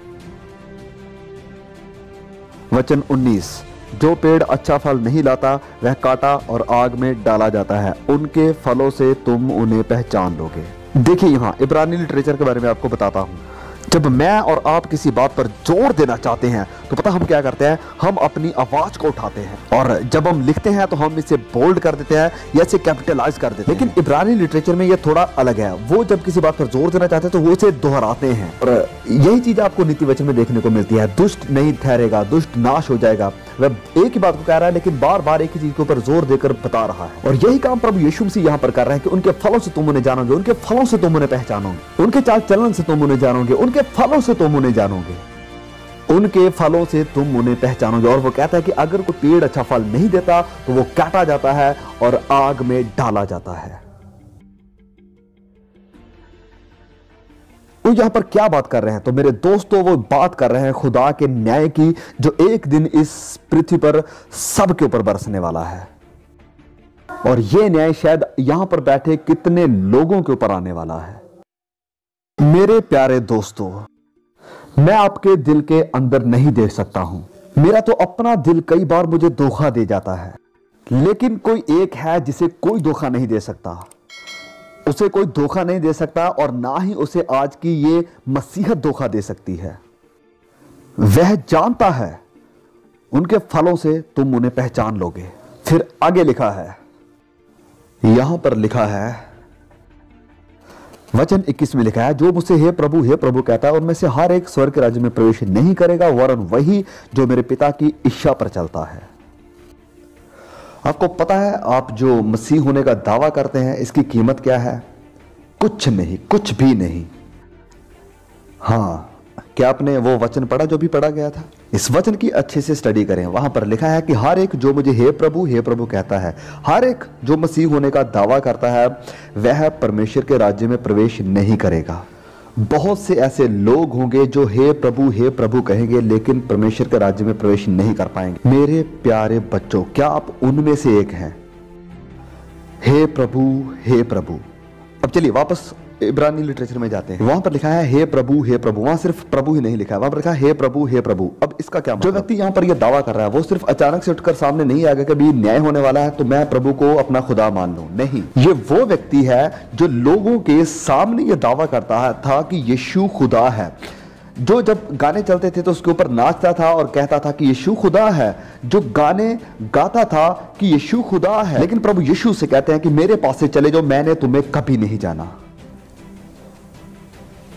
वचन 19, जो पेड़ अच्छा फल नहीं लाता वह काटा और आग में डाला जाता है, उनके फलों से तुम उन्हें पहचान लोगे। देखिए यहां इब्रानी लिटरेचर के बारे में आपको बताता हूं। जब मैं और आप किसी बात पर जोर देना चाहते हैं तो पता हम क्या करते हैं, हम अपनी आवाज को उठाते हैं, और जब हम लिखते हैं तो हम इसे बोल्ड कर देते हैं या इसे कैपिटलाइज कर देते हैं। लेकिन इब्रानी लिटरेचर में यह थोड़ा अलग है। वो जब किसी बात पर जोर देना चाहते हैं तो वो इसे दोहराते हैं, और यही चीज आपको नीति वचन में देखने को मिलती है। दुष्ट नहीं ठहरेगा, दुष्ट नाश हो जाएगा। वह एक ही बात को कह रहा है लेकिन बार बार एक ही चीज के ऊपर जोर देकर बता रहा है, और यही काम प्रभु यीशु मसीह यहां पर कर रहे हैं कि उनके फलों से तुम उन्हें जानोगे, उनके फलों से तुम उन्हें पहचानोगे, उनके चाल चलन से तुम उन्हें जानोगे, उनके फलों से तुम उन्हें जानोगे, उनके फलों से तुम उन्हें पहचानोगे। और वो कहता है कि अगर कोई पेड़ अच्छा फल नहीं देता तो वो काटा जाता है और आग में डाला जाता है। वो यहां पर क्या बात कर रहे हैं? तो मेरे दोस्तों वो बात कर रहे हैं खुदा के न्याय की, जो एक दिन इस पृथ्वी पर सबके ऊपर बरसने वाला है, और यह न्याय शायद यहां पर बैठे कितने लोगों के ऊपर आने वाला है। मेरे प्यारे दोस्तों, मैं आपके दिल के अंदर नहीं देख सकता हूं। मेरा तो अपना दिल कई बार मुझे धोखा दे जाता है, लेकिन कोई एक है जिसे कोई धोखा नहीं दे सकता। उसे कोई धोखा नहीं दे सकता और ना ही उसे आज की ये मसीहत धोखा दे सकती है। वह जानता है, उनके फलों से तुम उन्हें पहचान लोगे। फिर आगे लिखा है, यहां पर लिखा है वचन 21 में लिखा है, जो मुझसे हे प्रभु कहता है उनमें से हर एक स्वर्ग के राज्य में प्रवेश नहीं करेगा, वरन वही जो मेरे पिता की इच्छा पर चलता है। आपको पता है आप जो मसीह होने का दावा करते हैं इसकी कीमत क्या है? कुछ नहीं, कुछ भी नहीं। हाँ, क्या आपने वो वचन पढ़ा जो भी पढ़ा गया था? इस वचन की अच्छे से स्टडी करें। वहां पर लिखा है कि हर एक जो मुझे हे प्रभु कहता है, हर एक जो मसीह होने का दावा करता है वह परमेश्वर के राज्य में प्रवेश नहीं करेगा। बहुत से ऐसे लोग होंगे जो हे प्रभु कहेंगे लेकिन परमेश्वर के राज्य में प्रवेश नहीं कर पाएंगे। मेरे प्यारे बच्चों, क्या आप उनमें से एक हैं? हे प्रभु। अब चलिए वापस इब्रानी लिटरेचर में जाते हैं। वहां पर लिखा है हे प्रभु। वहां सिर्फ प्रभु ही नहीं लिखा है, वहां पर लिखा है हे प्रभु। अब इसका क्या मतलब? जो व्यक्ति यहां पर यह दावा कर रहा है वो सिर्फ अचानक से उठकर सामने नहीं आएगा कि अभी न्याय होने वाला है तो मैं प्रभु को अपना खुदा मान लूं। नहीं, ये वो व्यक्ति है जो लोगों के सामने यह दावा करता था कि यीशु खुदा है, जो जब गाने चलते थे तो उसके ऊपर नाचता था और कहता था कि यीशु खुदा है, जो गाने गाता था कि यीशु खुदा है। लेकिन प्रभु यीशु से कहते हैं कि मेरे पास से चले जाओ, मैंने तुम्हें कभी नहीं जाना।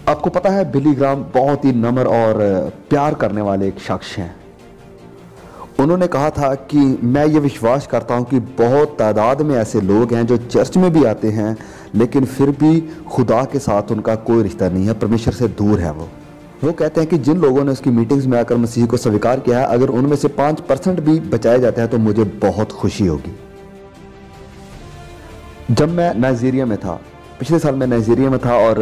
आपको पता है बिली ग्राम बहुत ही नम्र और प्यार करने वाले एक शख्स हैं। उन्होंने कहा था कि मैं ये विश्वास करता हूं कि बहुत तादाद में ऐसे लोग हैं जो चर्च में भी आते हैं लेकिन फिर भी खुदा के साथ उनका कोई रिश्ता नहीं है, परमेश्वर से दूर है। वो कहते हैं कि जिन लोगों ने उसकी मीटिंग्स में आकर मसीह को स्वीकार किया है, अगर उनमें से 5% भी बचाए जाते हैं तो मुझे बहुत खुशी होगी। जब मैं नाइजीरिया में था, पिछले साल मैं नाइजीरिया में था और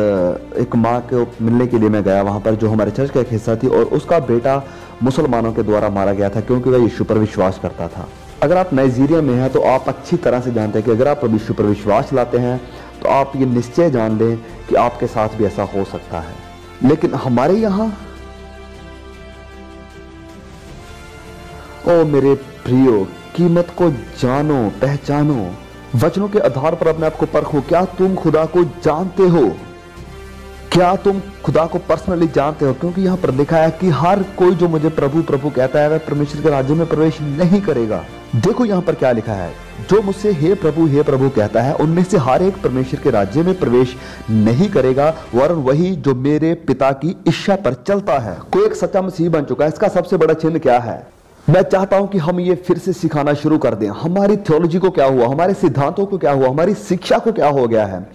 एक माँ को मिलने के लिए मैं गया वहाँ पर, जो हमारे चर्च का एक हिस्सा थी, और उसका बेटा मुसलमानों के द्वारा मारा गया था क्योंकि वह यीशु पर विश्वास करता था। अगर आप नाइजीरिया में हैं तो आप अच्छी तरह से जानते हैं कि अगर आप यीशु पर विश्वास लाते हैं तो आप ये निश्चय जान लें कि आपके साथ भी ऐसा हो सकता है। लेकिन हमारे यहाँ, ओ मेरे प्रियो, कीमत को जानो, पहचानो, वचनों के आधार पर अपने आप को परखो। क्या तुम खुदा को जानते हो? क्या तुम खुदा को पर्सनली जानते हो? क्योंकि यहां पर लिखा है कि हर कोई जो मुझे प्रभु प्रभु कहता है वह परमेश्वर के राज्य में प्रवेश नहीं करेगा। देखो यहां पर क्या लिखा है, जो मुझसे हे प्रभु कहता है उनमें से हर एक परमेश्वर के राज्य में प्रवेश नहीं करेगा, वरन वही जो मेरे पिता की इच्छा पर चलता है। कोई एक सच्चा मसीह बन चुका है। इसका सबसे बड़ा चिन्ह क्या है? मैं चाहता हूं कि हम ये फिर से सिखाना शुरू कर दें। हमारी थियोलॉजी को क्या हुआ, हमारे सिद्धांतों को क्या हुआ, हमारी शिक्षा को क्या हो गया है।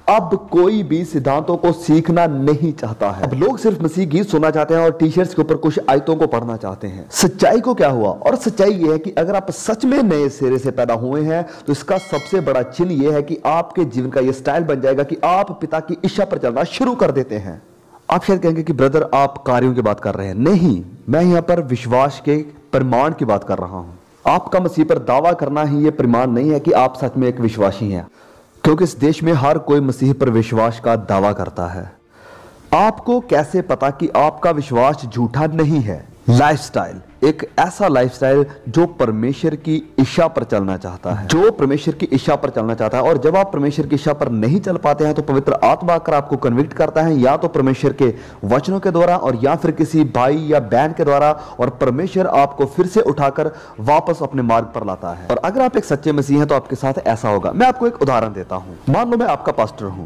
अब कोई भी सिद्धांतों को सीखना नहीं चाहता है। अब लोग सिर्फ मसीह गीत सुनना चाहते हैं और टी शर्ट्स के ऊपर कुछ आयतों को पढ़ना चाहते हैं। सच्चाई को क्या हुआ? और सच्चाई यह है कि अगर आप सच में नए सिरे से पैदा हुए हैं तो इसका सबसे बड़ा चिन्ह यह है कि आपके जीवन का यह स्टाइल बन जाएगा कि आप पिता की इच्छा पर चलना शुरू कर देते हैं। आप शायद कहेंगे कि ब्रदर आप कार्यों की बात कर रहे हैं। नहीं, मैं यहां पर विश्वास के प्रमाण की बात कर रहा हूं। आपका मसीह पर दावा करना ही यह प्रमाण नहीं है कि आप सच में एक विश्वासी हैं, क्योंकि इस देश में हर कोई मसीह पर विश्वास का दावा करता है। आपको कैसे पता कि आपका विश्वास झूठा नहीं है? लाइफस्टाइल, एक ऐसा लाइफस्टाइल जो परमेश्वर की इच्छा पर चलना चाहता है, जो परमेश्वर की इच्छा पर चलना चाहता है। और जब आप परमेश्वर की इच्छा पर नहीं चल पाते हैं तो पवित्र आत्मा आकर आपको कन्विक्ट करता है, या तो परमेश्वर के वचनों के द्वारा और या फिर किसी भाई या बहन के द्वारा, और परमेश्वर आपको फिर से उठाकर वापस अपने मार्ग पर लाता है। और अगर आप एक सच्चे मसीह हैं तो आपके साथ ऐसा होगा। मैं आपको एक उदाहरण देता हूं। मान लो मैं आपका पास्टर हूं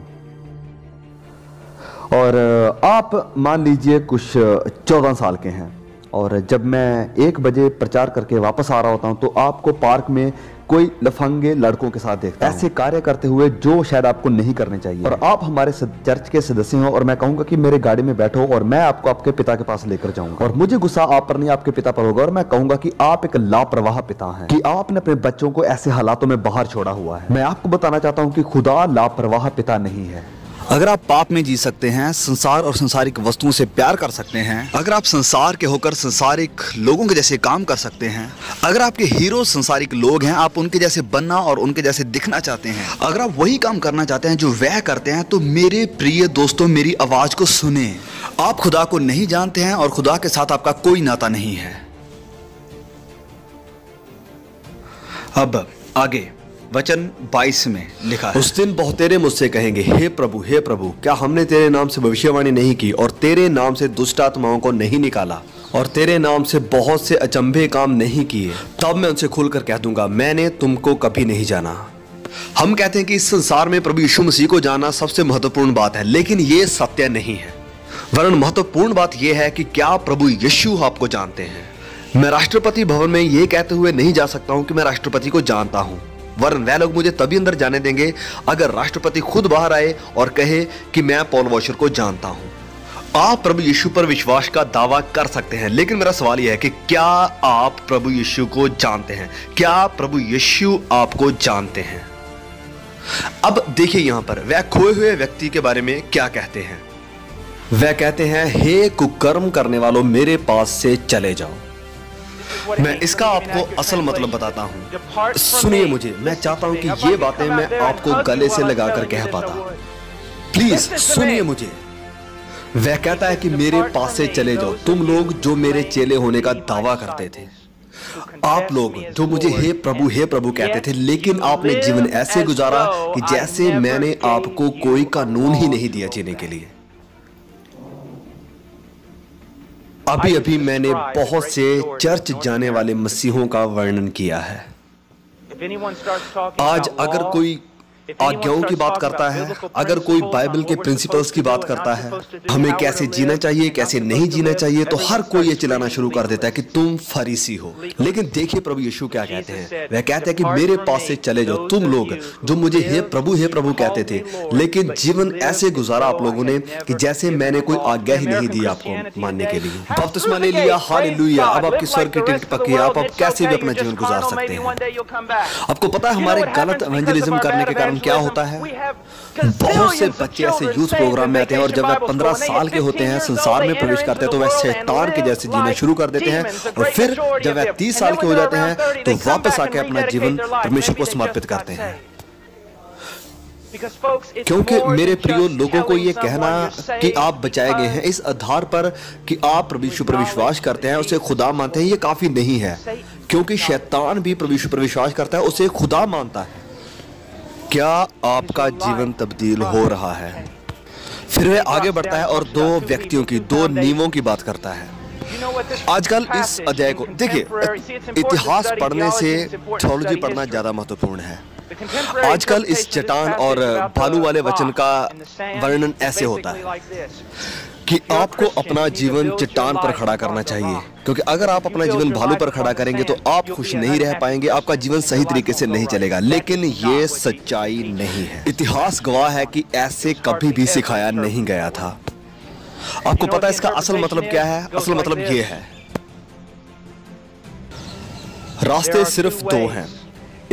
और आप मान लीजिए कुछ 14 साल के हैं, और जब मैं 1 बजे प्रचार करके वापस आ रहा होता हूं तो आपको पार्क में कोई लफंगे लड़कों के साथ देखता हूं, ऐसे कार्य करते हुए जो शायद आपको नहीं करने चाहिए। और आप हमारे चर्च के सदस्य हो और मैं कहूंगा कि मेरे गाड़ी में बैठो और मैं आपको आपके पिता के पास लेकर जाऊंगा, और मुझे गुस्सा आप पर नहीं आपके पिता पर होगा, और मैं कहूंगा कि आप एक लापरवाह पिता हैं, कि आपने अपने बच्चों को ऐसे हालातों में बाहर छोड़ा हुआ है। मैं आपको बताना चाहता हूं कि खुदा लापरवाह पिता नहीं है। अगर आप पाप में जी सकते हैं, संसार और संसारिक वस्तुओं से प्यार कर सकते हैं, अगर आप संसार के होकर संसारिक लोगों के जैसे काम कर सकते हैं, अगर आपके हीरो संसारिक लोग हैं, आप उनके जैसे बनना और उनके जैसे दिखना चाहते हैं, अगर आप वही काम करना चाहते हैं जो वह करते हैं, तो मेरे प्रिय दोस्तों मेरी आवाज को सुने। आप खुदा को नहीं जानते हैं और खुदा के साथ आपका कोई नाता नहीं है। अब आगे वचन 22 में लिखा है, उस दिन बहुतेरे मुझसे कहेंगे, हे प्रभु क्या हमने तेरे नाम से भविष्यवाणी नहीं की और तेरे नाम से दुष्ट आत्माओं को नहीं निकाला और तेरे नाम से बहुत से अचंभे काम नहीं किए? तब मैं उनसे खुलकर कह दूंगा, मैंने तुमको कभी नहीं जाना। हम कहते हैं कि इस संसार में प्रभु यीशु मसीह को जानना सबसे महत्वपूर्ण बात है, लेकिन यह सत्य नहीं है। वरन महत्वपूर्ण बात यह है कि क्या प्रभु यीशु आपको जानते हैं। मैं राष्ट्रपति भवन में यह कहते हुए नहीं जा सकता हूं कि मैं राष्ट्रपति को जानता हूं, वरन वह लोग मुझे तभी अंदर जाने देंगे अगर राष्ट्रपति खुद बाहर आए और कहे कि मैं पॉल वॉशर को जानता हूं। आप प्रभु यीशु पर विश्वास का दावा कर सकते हैं, लेकिन मेरा सवाल यह है कि क्या आप प्रभु यीशु को जानते हैं? क्या प्रभु यीशु आपको जानते हैं? अब देखिए यहां पर वह खोए हुए व्यक्ति के बारे में क्या कहते हैं। वह कहते हैं, हे कुकर्म करने वालों, मेरे पास से चले जाओ। मैं इसका आपको असल मतलब बताता हूं। सुनिए मुझे, मैं चाहता हूं कि ये बातें मैं आपको गले से लगाकर कह पाता। प्लीज सुनिए मुझे। वह कहता है कि मेरे पास से चले जाओ, तुम लोग जो मेरे चेले होने का दावा करते थे, आप लोग जो मुझे हे प्रभु कहते थे, लेकिन आपने जीवन ऐसे गुजारा कि जैसे मैंने आपको कोई कानून ही नहीं दिया जीने के लिए। अभी अभी मैंने बहुत से चर्च जाने वाले मसीहों का वर्णन किया है। आज अगर कोई आज्ञाओं की बात करता है, अगर कोई बाइबल के प्रिंसिपल्स की बात करता है, हमें कैसे जीना चाहिए, कैसे नहीं जीना चाहिए, तो हर कोई ये चिल्लाना शुरू कर देता है कि तुम फरीसी हो। लेकिन देखिए प्रभु यीशु क्या कहते हैं। वह कहते हैं कि मेरे पास से चले जाओ तुम लोग जो मुझे हे प्रभु कहते थे, लेकिन जीवन ऐसे गुजारा आप लोगों ने कि जैसे मैंने कोई आज्ञा ही नहीं दी आपको मानने के लिए। बपतिस्मा ले लिया, हालेलुया, अब आपकी स्वर्ग की टिकट पक्की है, आप अब कैसे भी अपना जीवन गुजार सकते हैं। आपको पता है हमारे गलत इवेंजलिज्म करने के कारण क्या होता है? बहुत से बच्चे ऐसे यूथ प्रोग्राम में आते हैं और जब वह 15 साल के होते हैं, संसार में प्रवेश करते हैं, तो वह शैतान के जैसे जीना शुरू कर देते हैं और फिर जब वह 30 साल के हो जाते हैं तो वापस आके अपना जीवन परमेश्वर को समर्पित करते हैं। क्योंकि मेरे प्रियो लोगों को ये कहना कि आप बचाए गए हैं इस आधार पर कि आप प्रभु यीशु पर विश्वास करते हैं, उसे खुदा मानते हैं, ये काफी नहीं है। क्योंकि शैतान भी प्रभु यीशु पर विश्वास करता है, उसे खुदा मानता है। क्या आपका जीवन तब्दील हो रहा है? फिर वह आगे बढ़ता है और दो व्यक्तियों की, दो नींवों की बात करता है। आजकल इस अध्याय को देखिए, इतिहास पढ़ने से थियोलॉजी पढ़ना ज्यादा महत्वपूर्ण है। आजकल इस चट्टान और बालू वाले वचन का वर्णन ऐसे होता है कि आपको अपना जीवन चट्टान पर खड़ा करना चाहिए, क्योंकि अगर आप अपना जीवन भालू पर खड़ा करेंगे तो आप खुश नहीं रह पाएंगे, आपका जीवन सही तरीके से नहीं चलेगा। लेकिन ये सच्चाई नहीं है। इतिहास गवाह है कि ऐसे कभी भी सिखाया नहीं गया था। आपको पता है इसका असल मतलब क्या है? असल मतलब ये है, रास्ते सिर्फ दो हैं,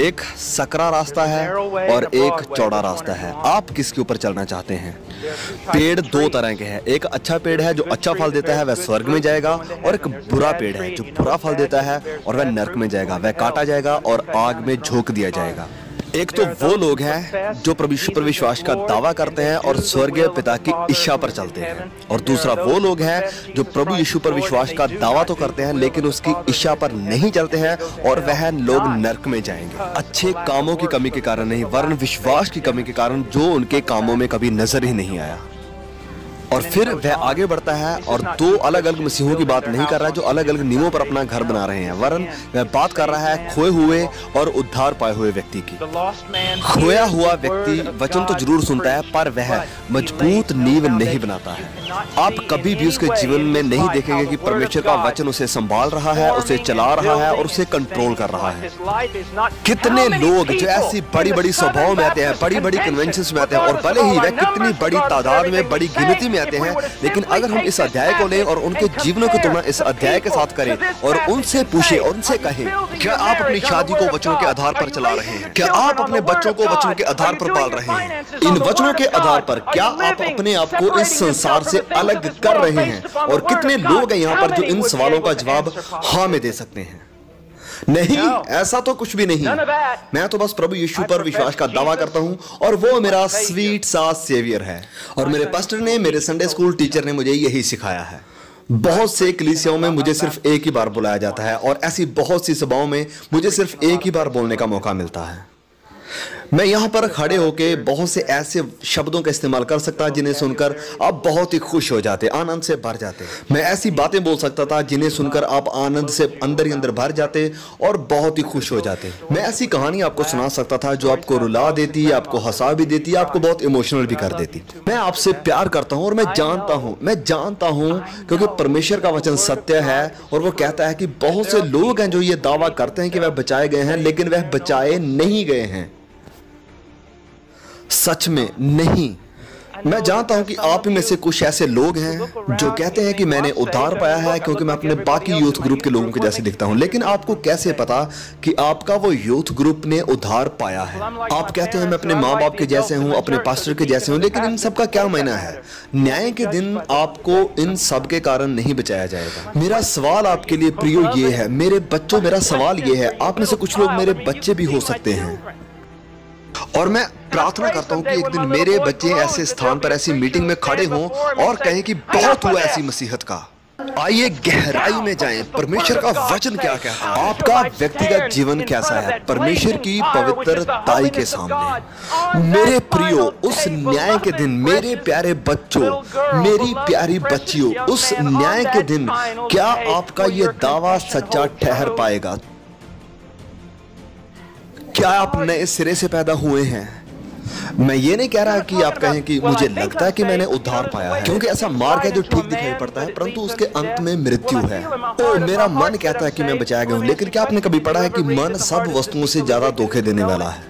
एक सकरा रास्ता है और एक चौड़ा रास्ता है। आप किसके ऊपर चलना चाहते हैं? पेड़ दो तरह के हैं, एक अच्छा पेड़ है जो अच्छा फल देता है, वह स्वर्ग में जाएगा, और एक बुरा पेड़ है जो बुरा फल देता है और वह नरक में जाएगा, वह काटा जाएगा और आग में झोंक दिया जाएगा। एक तो वो लोग हैं जो प्रभु यीशु पर विश्वास का दावा करते हैं और स्वर्गीय पिता की इच्छा पर चलते हैं, और दूसरा वो लोग हैं जो प्रभु यीशु पर विश्वास का दावा तो करते हैं लेकिन उसकी इच्छा पर नहीं चलते हैं, और वह लोग नरक में जाएंगे। अच्छे कामों की कमी के कारण नहीं, वरन विश्वास की कमी के कारण, जो उनके कामों में कभी नजर ही नहीं आया। और फिर वह आगे बढ़ता है और दो अलग अलग मसीहों की बात नहीं कर रहा है जो अलग अलग नियमों पर अपना घर बना रहे हैं, वरन वह बात कर रहा है खोए हुए और उद्धार पाए हुए व्यक्ति की। खोया हुआ व्यक्ति वचन तो जरूर सुनता है पर वह मजबूत नींव नहीं बनाता है। आप कभी भी उसके जीवन में नहीं देखेंगे कि परमेश्वर का वचन उसे संभाल रहा है, उसे चला रहा है और उसे कंट्रोल कर रहा है। कितने लोग जो ऐसी बड़ी बड़ी सभाओं में आते हैं, बड़ी बड़ी कन्वेंशंस में आते हैं, और भले ही वह कितनी बड़ी तादाद में, बड़ी गिनती में आते हैं, लेकिन अगर हम इस अध्याय को लें और उनके जीवनों की तुलना इस अध्याय के साथ करें और उनसे पूछें और उनसे कहें, क्या आप अपनी शादी को वचनों के आधार पर चला रहे हैं? क्या आप अपने बच्चों को वचनों के आधार पर पाल रहे हैं? इन वचनों के आधार पर क्या आप अपने आप को इस संसार से अलग कर रहे हैं? और कितने लोग हैं यहाँ पर जो इन सवालों का जवाब हाँ में दे सकते हैं? नहीं, ऐसा तो कुछ भी नहीं। मैं तो बस प्रभु यीशु पर विश्वास का दावा करता हूं और वो मेरा स्वीट सा सेवियर है। और मेरे पास्टर ने, मेरे संडे स्कूल टीचर ने मुझे यही सिखाया है। बहुत से कलीसियाओं में मुझे सिर्फ एक ही बार बुलाया जाता है और ऐसी बहुत सी सभाओं में मुझे सिर्फ एक ही बार बोलने का मौका मिलता है। मैं यहाँ पर खड़े होकर बहुत से ऐसे शब्दों का इस्तेमाल कर सकता जिन्हें सुनकर आप बहुत ही खुश हो जाते, आनंद से भर जाते। मैं ऐसी बातें बोल सकता था जिन्हें सुनकर आप आनंद से अंदर ही अंदर भर जाते और बहुत ही खुश हो जाते। मैं ऐसी कहानी आपको सुना सकता था जो आपको रुला देती, आपको हंसा भी देती, आपको बहुत इमोशनल भी कर देती। मैं आपसे प्यार करता हूँ और मैं जानता हूँ क्योंकि परमेश्वर का वचन सत्य है और वो कहता है कि बहुत से लोग हैं जो ये दावा करते हैं कि वह बचाए गए हैं, लेकिन वह बचाए नहीं गए हैं। सच में नहीं। मैं जानता हूं कि आप में से कुछ ऐसे लोग हैं जो कहते हैं कि मैंने उद्धार पाया है क्योंकि मैं अपने बाकी यूथ ग्रुप के लोगों के जैसे दिखता हूं, लेकिन आपको कैसे पता कि आपका वो यूथ ग्रुप ने उद्धार पाया है? आप कहते हैं मैं अपने माँ बाप के जैसे हूं, अपने पास्टर के जैसे हूं, लेकिन इन सब का क्या मायना है? न्याय के दिन आपको इन सब के कारण नहीं बचाया जाएगा। मेरा सवाल आपके लिए प्रियो ये है, मेरे बच्चों, मेरा सवाल ये है, आप में से कुछ लोग मेरे बच्चे भी हो सकते हैं और मैं प्रार्थना करता हूं कि एक दिन मेरे बच्चे ऐसे स्थान पर, ऐसी मीटिंग में खड़े हों और कहें कि बहुत हुआ ऐसी मसीहत का, आइए गहराई में जाएं, परमेश्वर का वचन क्या कहता है। आपका व्यक्तिगत जीवन कैसा है परमेश्वर की पवित्रताई के सामने। मेरे प्रियो, उस न्याय के दिन, मेरे प्यारे बच्चों, मेरी प्यारी बच्चियों, उस न्याय के दिन क्या आपका यह दावा सच्चा ठहर पाएगा? क्या आप नए सिरे से पैदा हुए हैं? मैं ये नहीं कह रहा कि आप कहें कि मुझे लगता है कि मैंने उद्धार पाया है, क्योंकि ऐसा मार्ग है जो ठीक दिखाई पड़ता है, परंतु उसके अंत में मृत्यु है। ओ, मेरा मन कहता है कि मैं बचाया गया हूं, लेकिन क्या आपने कभी पढ़ा है कि मन सब वस्तुओं से ज्यादा धोखे देने वाला है?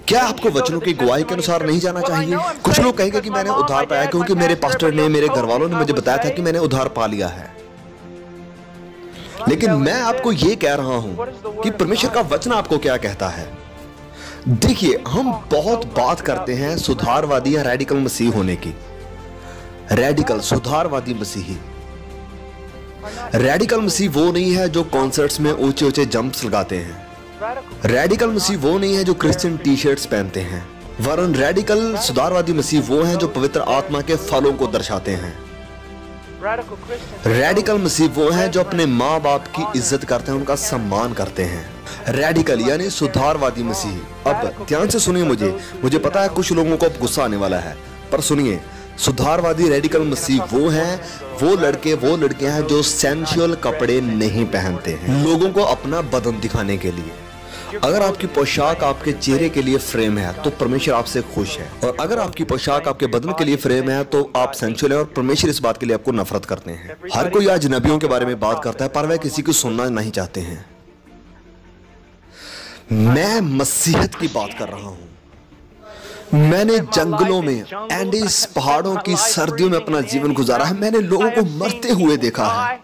क्या आपको वचनों की गवाही के अनुसार नहीं जाना चाहिए? कुछ लोग कहेंगे कि मैंने उद्धार पाया क्योंकि मेरे पास्टर ने, मेरे घर वालों ने मुझे बताया था कि मैंने उद्धार पा लिया है। लेकिन मैं आपको यह कह रहा हूं कि परमेश्वर का वचन आपको क्या कहता है। देखिए, हम बहुत बात करते हैं सुधारवादी या रेडिकल मसीह होने की। रेडिकल, सुधारवादी मसीही। रेडिकल मसीह वो नहीं है जो कॉन्सर्ट्स में ऊंचे ऊंचे जंप्स लगाते हैं। रेडिकल मसीह वो नहीं है जो क्रिश्चियन टी शर्ट्स पहनते हैं। वरन रेडिकल सुधारवादी मसीह वो हैं जो पवित्र आत्मा के फलों को दर्शाते हैं। रेडिकल मसीह वो हैं जो अपने माँ बाप की इज्जत करते हैं, उनका सम्मान करते हैं। रेडिकल यानी सुधारवादी मसीह। अब ध्यान से सुनिए, मुझे पता है कुछ लोगों को अब गुस्सा आने वाला है, पर सुनिए, सुधारवादी रेडिकल मसीह वो हैं, वो लड़के, वो लड़कियां हैं जो सेंसुअल कपड़े नहीं पहनते हैं लोगों को अपना बदन दिखाने के लिए। अगर आपकी पोशाक आपके चेहरे के लिए फ्रेम है तो परमेश्वर आपसे खुश है, और अगर आपकी पोशाक आपके बदन के लिए फ्रेम है तो आप सेंसुअल है, और परमेश्वर इस बात के लिए आपको नफरत करते हैं। हर कोई आज नबियों के बारे में बात करता है, पर वह किसी को सुनना नहीं चाहते हैं। मैं मसीहत की बात कर रहा हूं। मैंने जंगलों में, एंडीज पहाड़ों की सर्दियों में अपना जीवन गुजारा है। मैंने लोगों को मरते हुए देखा है।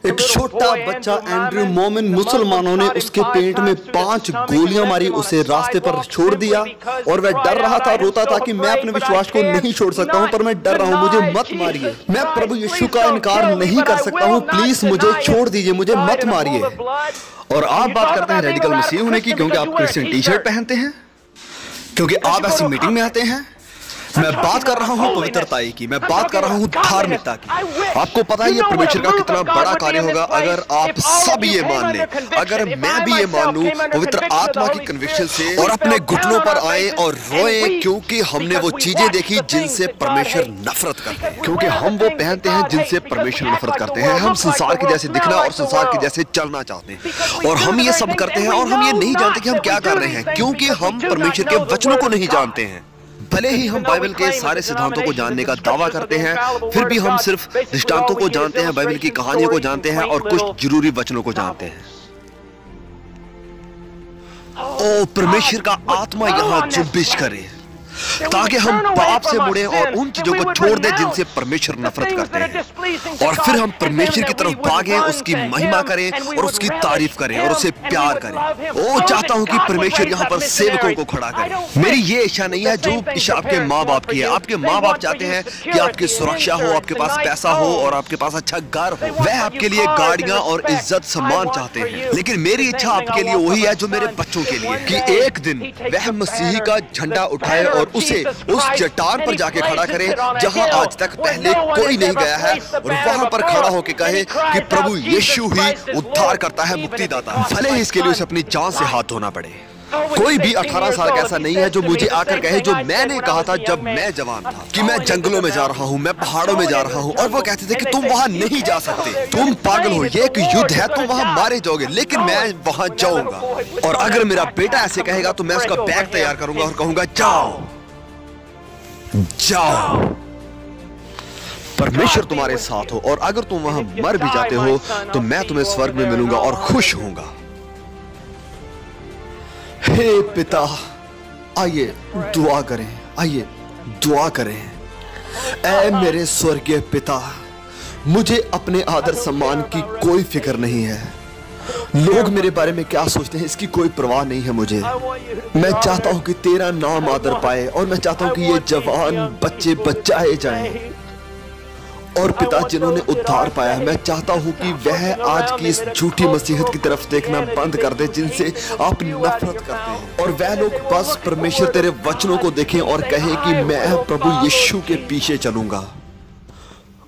एक छोटा बच्चा एंड्रयू मोमिन, मुसलमानों ने उसके पेट में 5 गोलियां मारी, उसे रास्ते पर छोड़ दिया, और वह डर रहा था, रोता था कि मैं अपने विश्वास को नहीं छोड़ सकता हूं, पर मैं डर रहा हूं, मुझे मत मारिए। मैं प्रभु यीशु का इनकार नहीं कर सकता हूं, प्लीज मुझे छोड़ दीजिए, मुझे मत मारिए। और आप बात करते हैं रेडिकल मसीह होने की क्योंकि आप क्रिश्चियन टी शर्ट पहनते हैं, क्योंकि आप ऐसी मीटिंग में आते हैं। मैं बात कर रहा हूं पवित्रताई की, मैं बात कर रहा हूं धार्मिकता की। आपको पता है ये परमेश्वर का कितना बड़ा कार्य होगा अगर आप सब ये मान लें, अगर मैं भी ये मान लूं पवित्र आत्मा की कन्विक्शन से, और अपने घुटनों पर आए और रोए, क्योंकि हमने वो चीजें देखी जिनसे परमेश्वर नफरत करते हैं, क्योंकि हम वो पहनते हैं जिनसे परमेश्वर नफरत करते हैं। हम संसार के जैसे दिखना और संसार के जैसे चलना चाहते हैं, और हम ये सब करते हैं और हम ये नहीं जानते कि हम क्या कर रहे हैं, क्योंकि हम परमेश्वर के वचनों को नहीं जानते हैं। भले ही हम बाइबल के सारे सिद्धांतों को जानने का दावा करते हैं, फिर भी हम सिर्फ दृष्टांतों को जानते हैं, बाइबल की कहानियों को जानते हैं और कुछ जरूरी वचनों को जानते हैं। ओ, परमेश्वर का आत्मा यहां जुम्बिश करे ताकि हम पाप से मुड़े और उन चीजों को छोड़ दें जिनसे परमेश्वर नफरत करते हैं, और फिर हम परमेश्वर की तरफ भागें, उसकी महिमा करें और उसकी तारीफ करें और उसे प्यार करें। ओ, चाहता हूं कि परमेश्वर यहाँ पर सेवकों को खड़ा करे। मेरी ये इच्छा नहीं है जो इच्छा आपके माँ बाप की है। आपके माँ बाप चाहते हैं कि आपकी सुरक्षा हो, आपके पास पैसा हो और आपके पास अच्छा घर हो। वह आपके लिए गाड़ियां और इज्जत सम्मान चाहते हैं, लेकिन मेरी इच्छा आपके लिए वही है जो मेरे बच्चों के लिए, कि एक दिन वह मसीही का झंडा उठाए और उसे उस चट्टान पर जाके खड़ा करे जहां आज तक पहले कोई नहीं गया है, और वहां पर खड़ा होकर कहे कि प्रभु यीशु ही उद्धार करता है, मुक्तिदाता है। भले ही इसके लिए उसे अपनी जान से हाथ धोना पड़े। कोई भी 18 साल का ऐसा नहीं है जो मुझे आकर कहे जो मैंने कहा था जब मैं जवान था, कि मैं जंगलों में जा रहा हूं, मैं पहाड़ों में जा रहा हूं, और वो कहते थे कि तुम वहां नहीं जा सकते, तुम पागल हो, ये एक युद्ध है, तुम वहां मारे जाओगे। लेकिन मैं वहां जाऊंगा, और अगर मेरा बेटा ऐसे कहेगा तो मैं उसका बैग तैयार करूंगा और कहूंगा जाओ जाओ, परमेश्वर तुम्हारे साथ हो, और अगर तुम वहां मर भी जाते हो तो मैं तुम्हें स्वर्ग में मिलूंगा और खुश होऊंगा। हे पिता, आइए दुआ करें, आइए दुआ करें। ऐ मेरे स्वर्गीय पिता, मुझे अपने आदर सम्मान की कोई फिक्र नहीं है। लोग मेरे बारे में क्या सोचते हैं इसकी कोई परवाह नहीं है मुझे। मैं चाहता हूं कि तेरा नाम आदर पाए, और मैं चाहता हूं कि ये जवान बच्चे बचाए जाएं। और पिता, जिन्होंने उद्धार पाया, मैं चाहता हूं कि वह आज की इस झूठी मसीहत की तरफ देखना बंद कर दे जिनसे आप नफरत करते हैं, और वह लोग बस परमेश्वर तेरे वचनों को देखें और कहें कि मैं प्रभु यीशु के पीछे चलूंगा।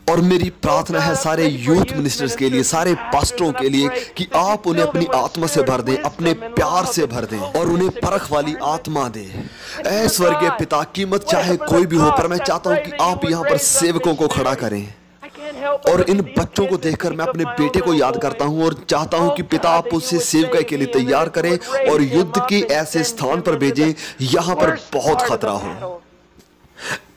और मेरी प्रार्थना है सारे यूथ मिनिस्टर्स के लिए, सारे पास्टरों के लिए, कि आप उन्हें अपनी आत्मा से भर दें, अपने प्यार से भर दें और उन्हें परख वाली आत्मा दें। ऐ स्वर्गीय पिता, कीमत चाहे कोई भी हो, पर मैं चाहता हूं कि आप यहां पर सेवकों को खड़ा करें। और इन बच्चों को देखकर मैं अपने बेटे को याद करता हूं और चाहता हूं कि पिता आप उसे सेवकाई के लिए तैयार करें और युद्ध के ऐसे स्थान पर भेजें यहां पर बहुत खतरा हो।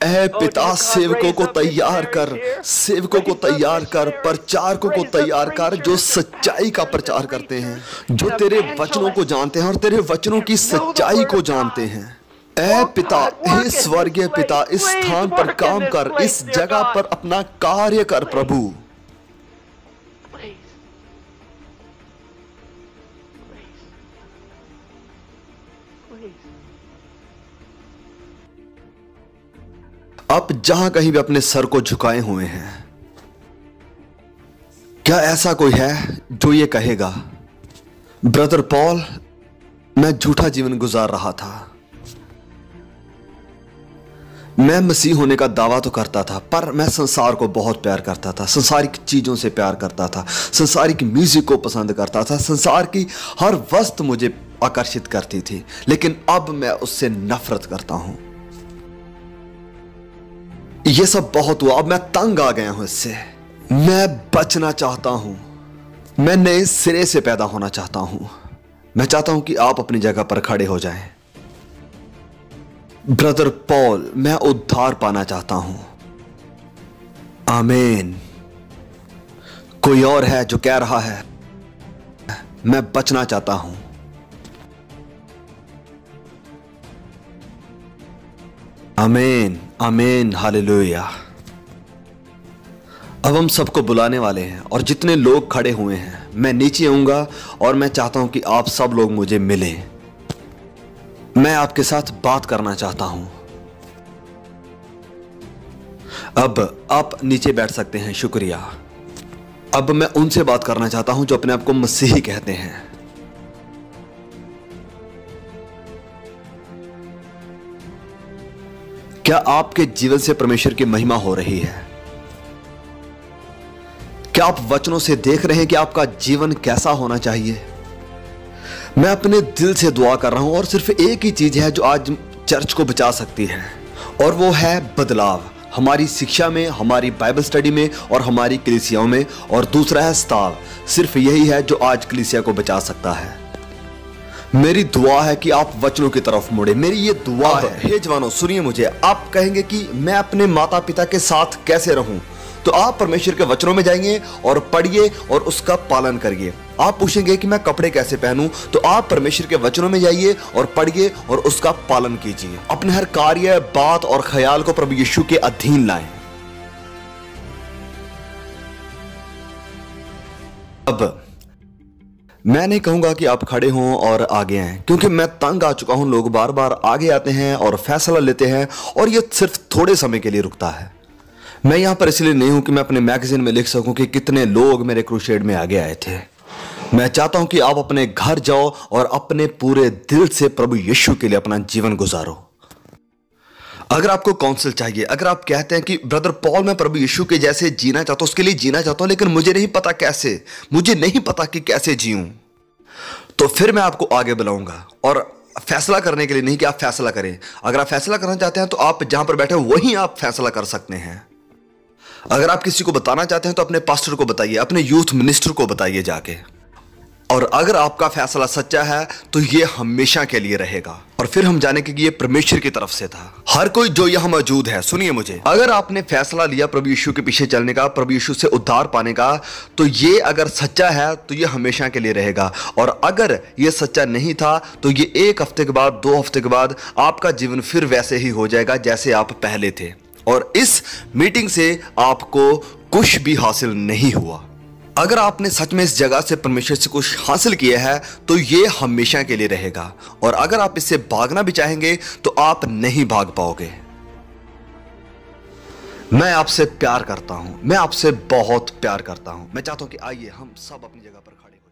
ऐ पिता, सेवकों को तैयार कर, सेवकों को तैयार कर, प्रचारकों को तैयार कर, जो सच्चाई का प्रचार करते हैं, जो तेरे वचनों को जानते हैं और तेरे वचनों की सच्चाई को जानते हैं। ऐ पिता, हे स्वर्गीय पिता, इस स्थान पर काम कर, इस जगह पर अपना कार्य कर प्रभु। आप जहां कहीं भी अपने सर को झुकाए हुए हैं, क्या ऐसा कोई है जो ये कहेगा, ब्रदर पॉल, मैं झूठा जीवन गुजार रहा था, मैं मसीह होने का दावा तो करता था, पर मैं संसार को बहुत प्यार करता था, संसारिक चीजों से प्यार करता था, संसारिक म्यूजिक को पसंद करता था, संसार की हर वस्तु मुझे आकर्षित करती थी, लेकिन अब मैं उससे नफरत करता हूं। यह सब बहुत हुआ, अब मैं तंग आ गया हूं इससे, मैं बचना चाहता हूं, मैं नए सिरे से पैदा होना चाहता हूं। मैं चाहता हूं कि आप अपनी जगह पर खड़े हो जाएं। ब्रदर पॉल, मैं उद्धार पाना चाहता हूं। आमीन। कोई और है जो कह रहा है, मैं बचना चाहता हूं। आमीन, आमीन, हालेलुया। अब हम सबको बुलाने वाले हैं और जितने लोग खड़े हुए हैं, मैं नीचे आऊंगा और मैं चाहता हूं कि आप सब लोग मुझे मिलें। मैं आपके साथ बात करना चाहता हूं। अब आप नीचे बैठ सकते हैं, शुक्रिया। अब मैं उनसे बात करना चाहता हूं जो अपने आप को मसीही कहते हैं। क्या आपके जीवन से परमेश्वर की महिमा हो रही है? क्या आप वचनों से देख रहे हैं कि आपका जीवन कैसा होना चाहिए? मैं अपने दिल से दुआ कर रहा हूं और सिर्फ एक ही चीज है जो आज चर्च को बचा सकती है, और वो है बदलाव, हमारी शिक्षा में, हमारी बाइबल स्टडी में और हमारी कलीसियाओं में, और दूसरा है स्ताव। सिर्फ यही है जो आज कलीसिया को बचा सकता है। मेरी दुआ है कि आप वचनों की तरफ मुड़े। मेरी ये दुआ है। हे जवानों, सुनिए मुझे। आप कहेंगे कि मैं अपने माता पिता के साथ कैसे रहूं, तो आप परमेश्वर के वचनों में जाएंगे और पढ़िए और उसका पालन करिए। आप पूछेंगे कि मैं कपड़े कैसे पहनूं, तो आप परमेश्वर के वचनों में जाइए और पढ़िए और उसका पालन कीजिए। अपने हर कार्य, बात और ख्याल को प्रभु यीशु के अधीन लाएं। अब मैं नहीं कहूंगा कि आप खड़े हों और आगे आएं, क्योंकि मैं तंग आ चुका हूं। लोग बार बार आगे आते हैं और फैसला लेते हैं और यह सिर्फ थोड़े समय के लिए रुकता है। मैं यहां पर इसलिए नहीं हूं कि मैं अपने मैगजीन में लिख सकूं कि कितने लोग मेरे क्रूसेड में आगे आए थे। मैं चाहता हूं कि आप अपने घर जाओ और अपने पूरे दिल से प्रभु यीशु के लिए अपना जीवन गुजारो। अगर आपको काउंसिल चाहिए, अगर आप कहते हैं कि ब्रदर पॉल, मैं प्रभु यीशु के जैसे जीना चाहता हूं, उसके लिए जीना चाहता हूं, लेकिन मुझे नहीं पता कैसे, मुझे नहीं पता कि कैसे जीऊं, तो फिर मैं आपको आगे बुलाऊंगा। और फैसला करने के लिए नहीं कि आप फैसला करें। अगर आप फैसला करना चाहते हैं तो आप जहां पर बैठे हो वहीं आप फैसला कर सकते हैं। अगर आप किसी को बताना चाहते हैं तो अपने पास्टर को बताइए, अपने यूथ मिनिस्टर को बताइए जाके। और अगर आपका फैसला सच्चा है तो यह हमेशा के लिए रहेगा। और फिर हम जानेंगे कि यह परमेश्वर की तरफ से था। हर कोई जो यहां मौजूद है, सुनिए मुझे, अगर आपने फैसला लिया प्रभु यीशु के पीछे चलने का, प्रभु यीशु से उद्धार पाने का, तो ये अगर सच्चा है तो यह हमेशा के लिए रहेगा। और अगर यह सच्चा नहीं था तो ये 1 हफ्ते के बाद, 2 हफ्ते के बाद आपका जीवन फिर वैसे ही हो जाएगा जैसे आप पहले थे। और इस मीटिंग से आपको कुछ भी हासिल नहीं हुआ। अगर आपने सच में इस जगह से परमेश्वर से कुछ हासिल किया है तो यह हमेशा के लिए रहेगा। और अगर आप इससे भागना भी चाहेंगे तो आप नहीं भाग पाओगे। मैं आपसे प्यार करता हूं, मैं आपसे बहुत प्यार करता हूं। मैं चाहता हूं कि आइए हम सब अपनी जगह पर खड़े हो।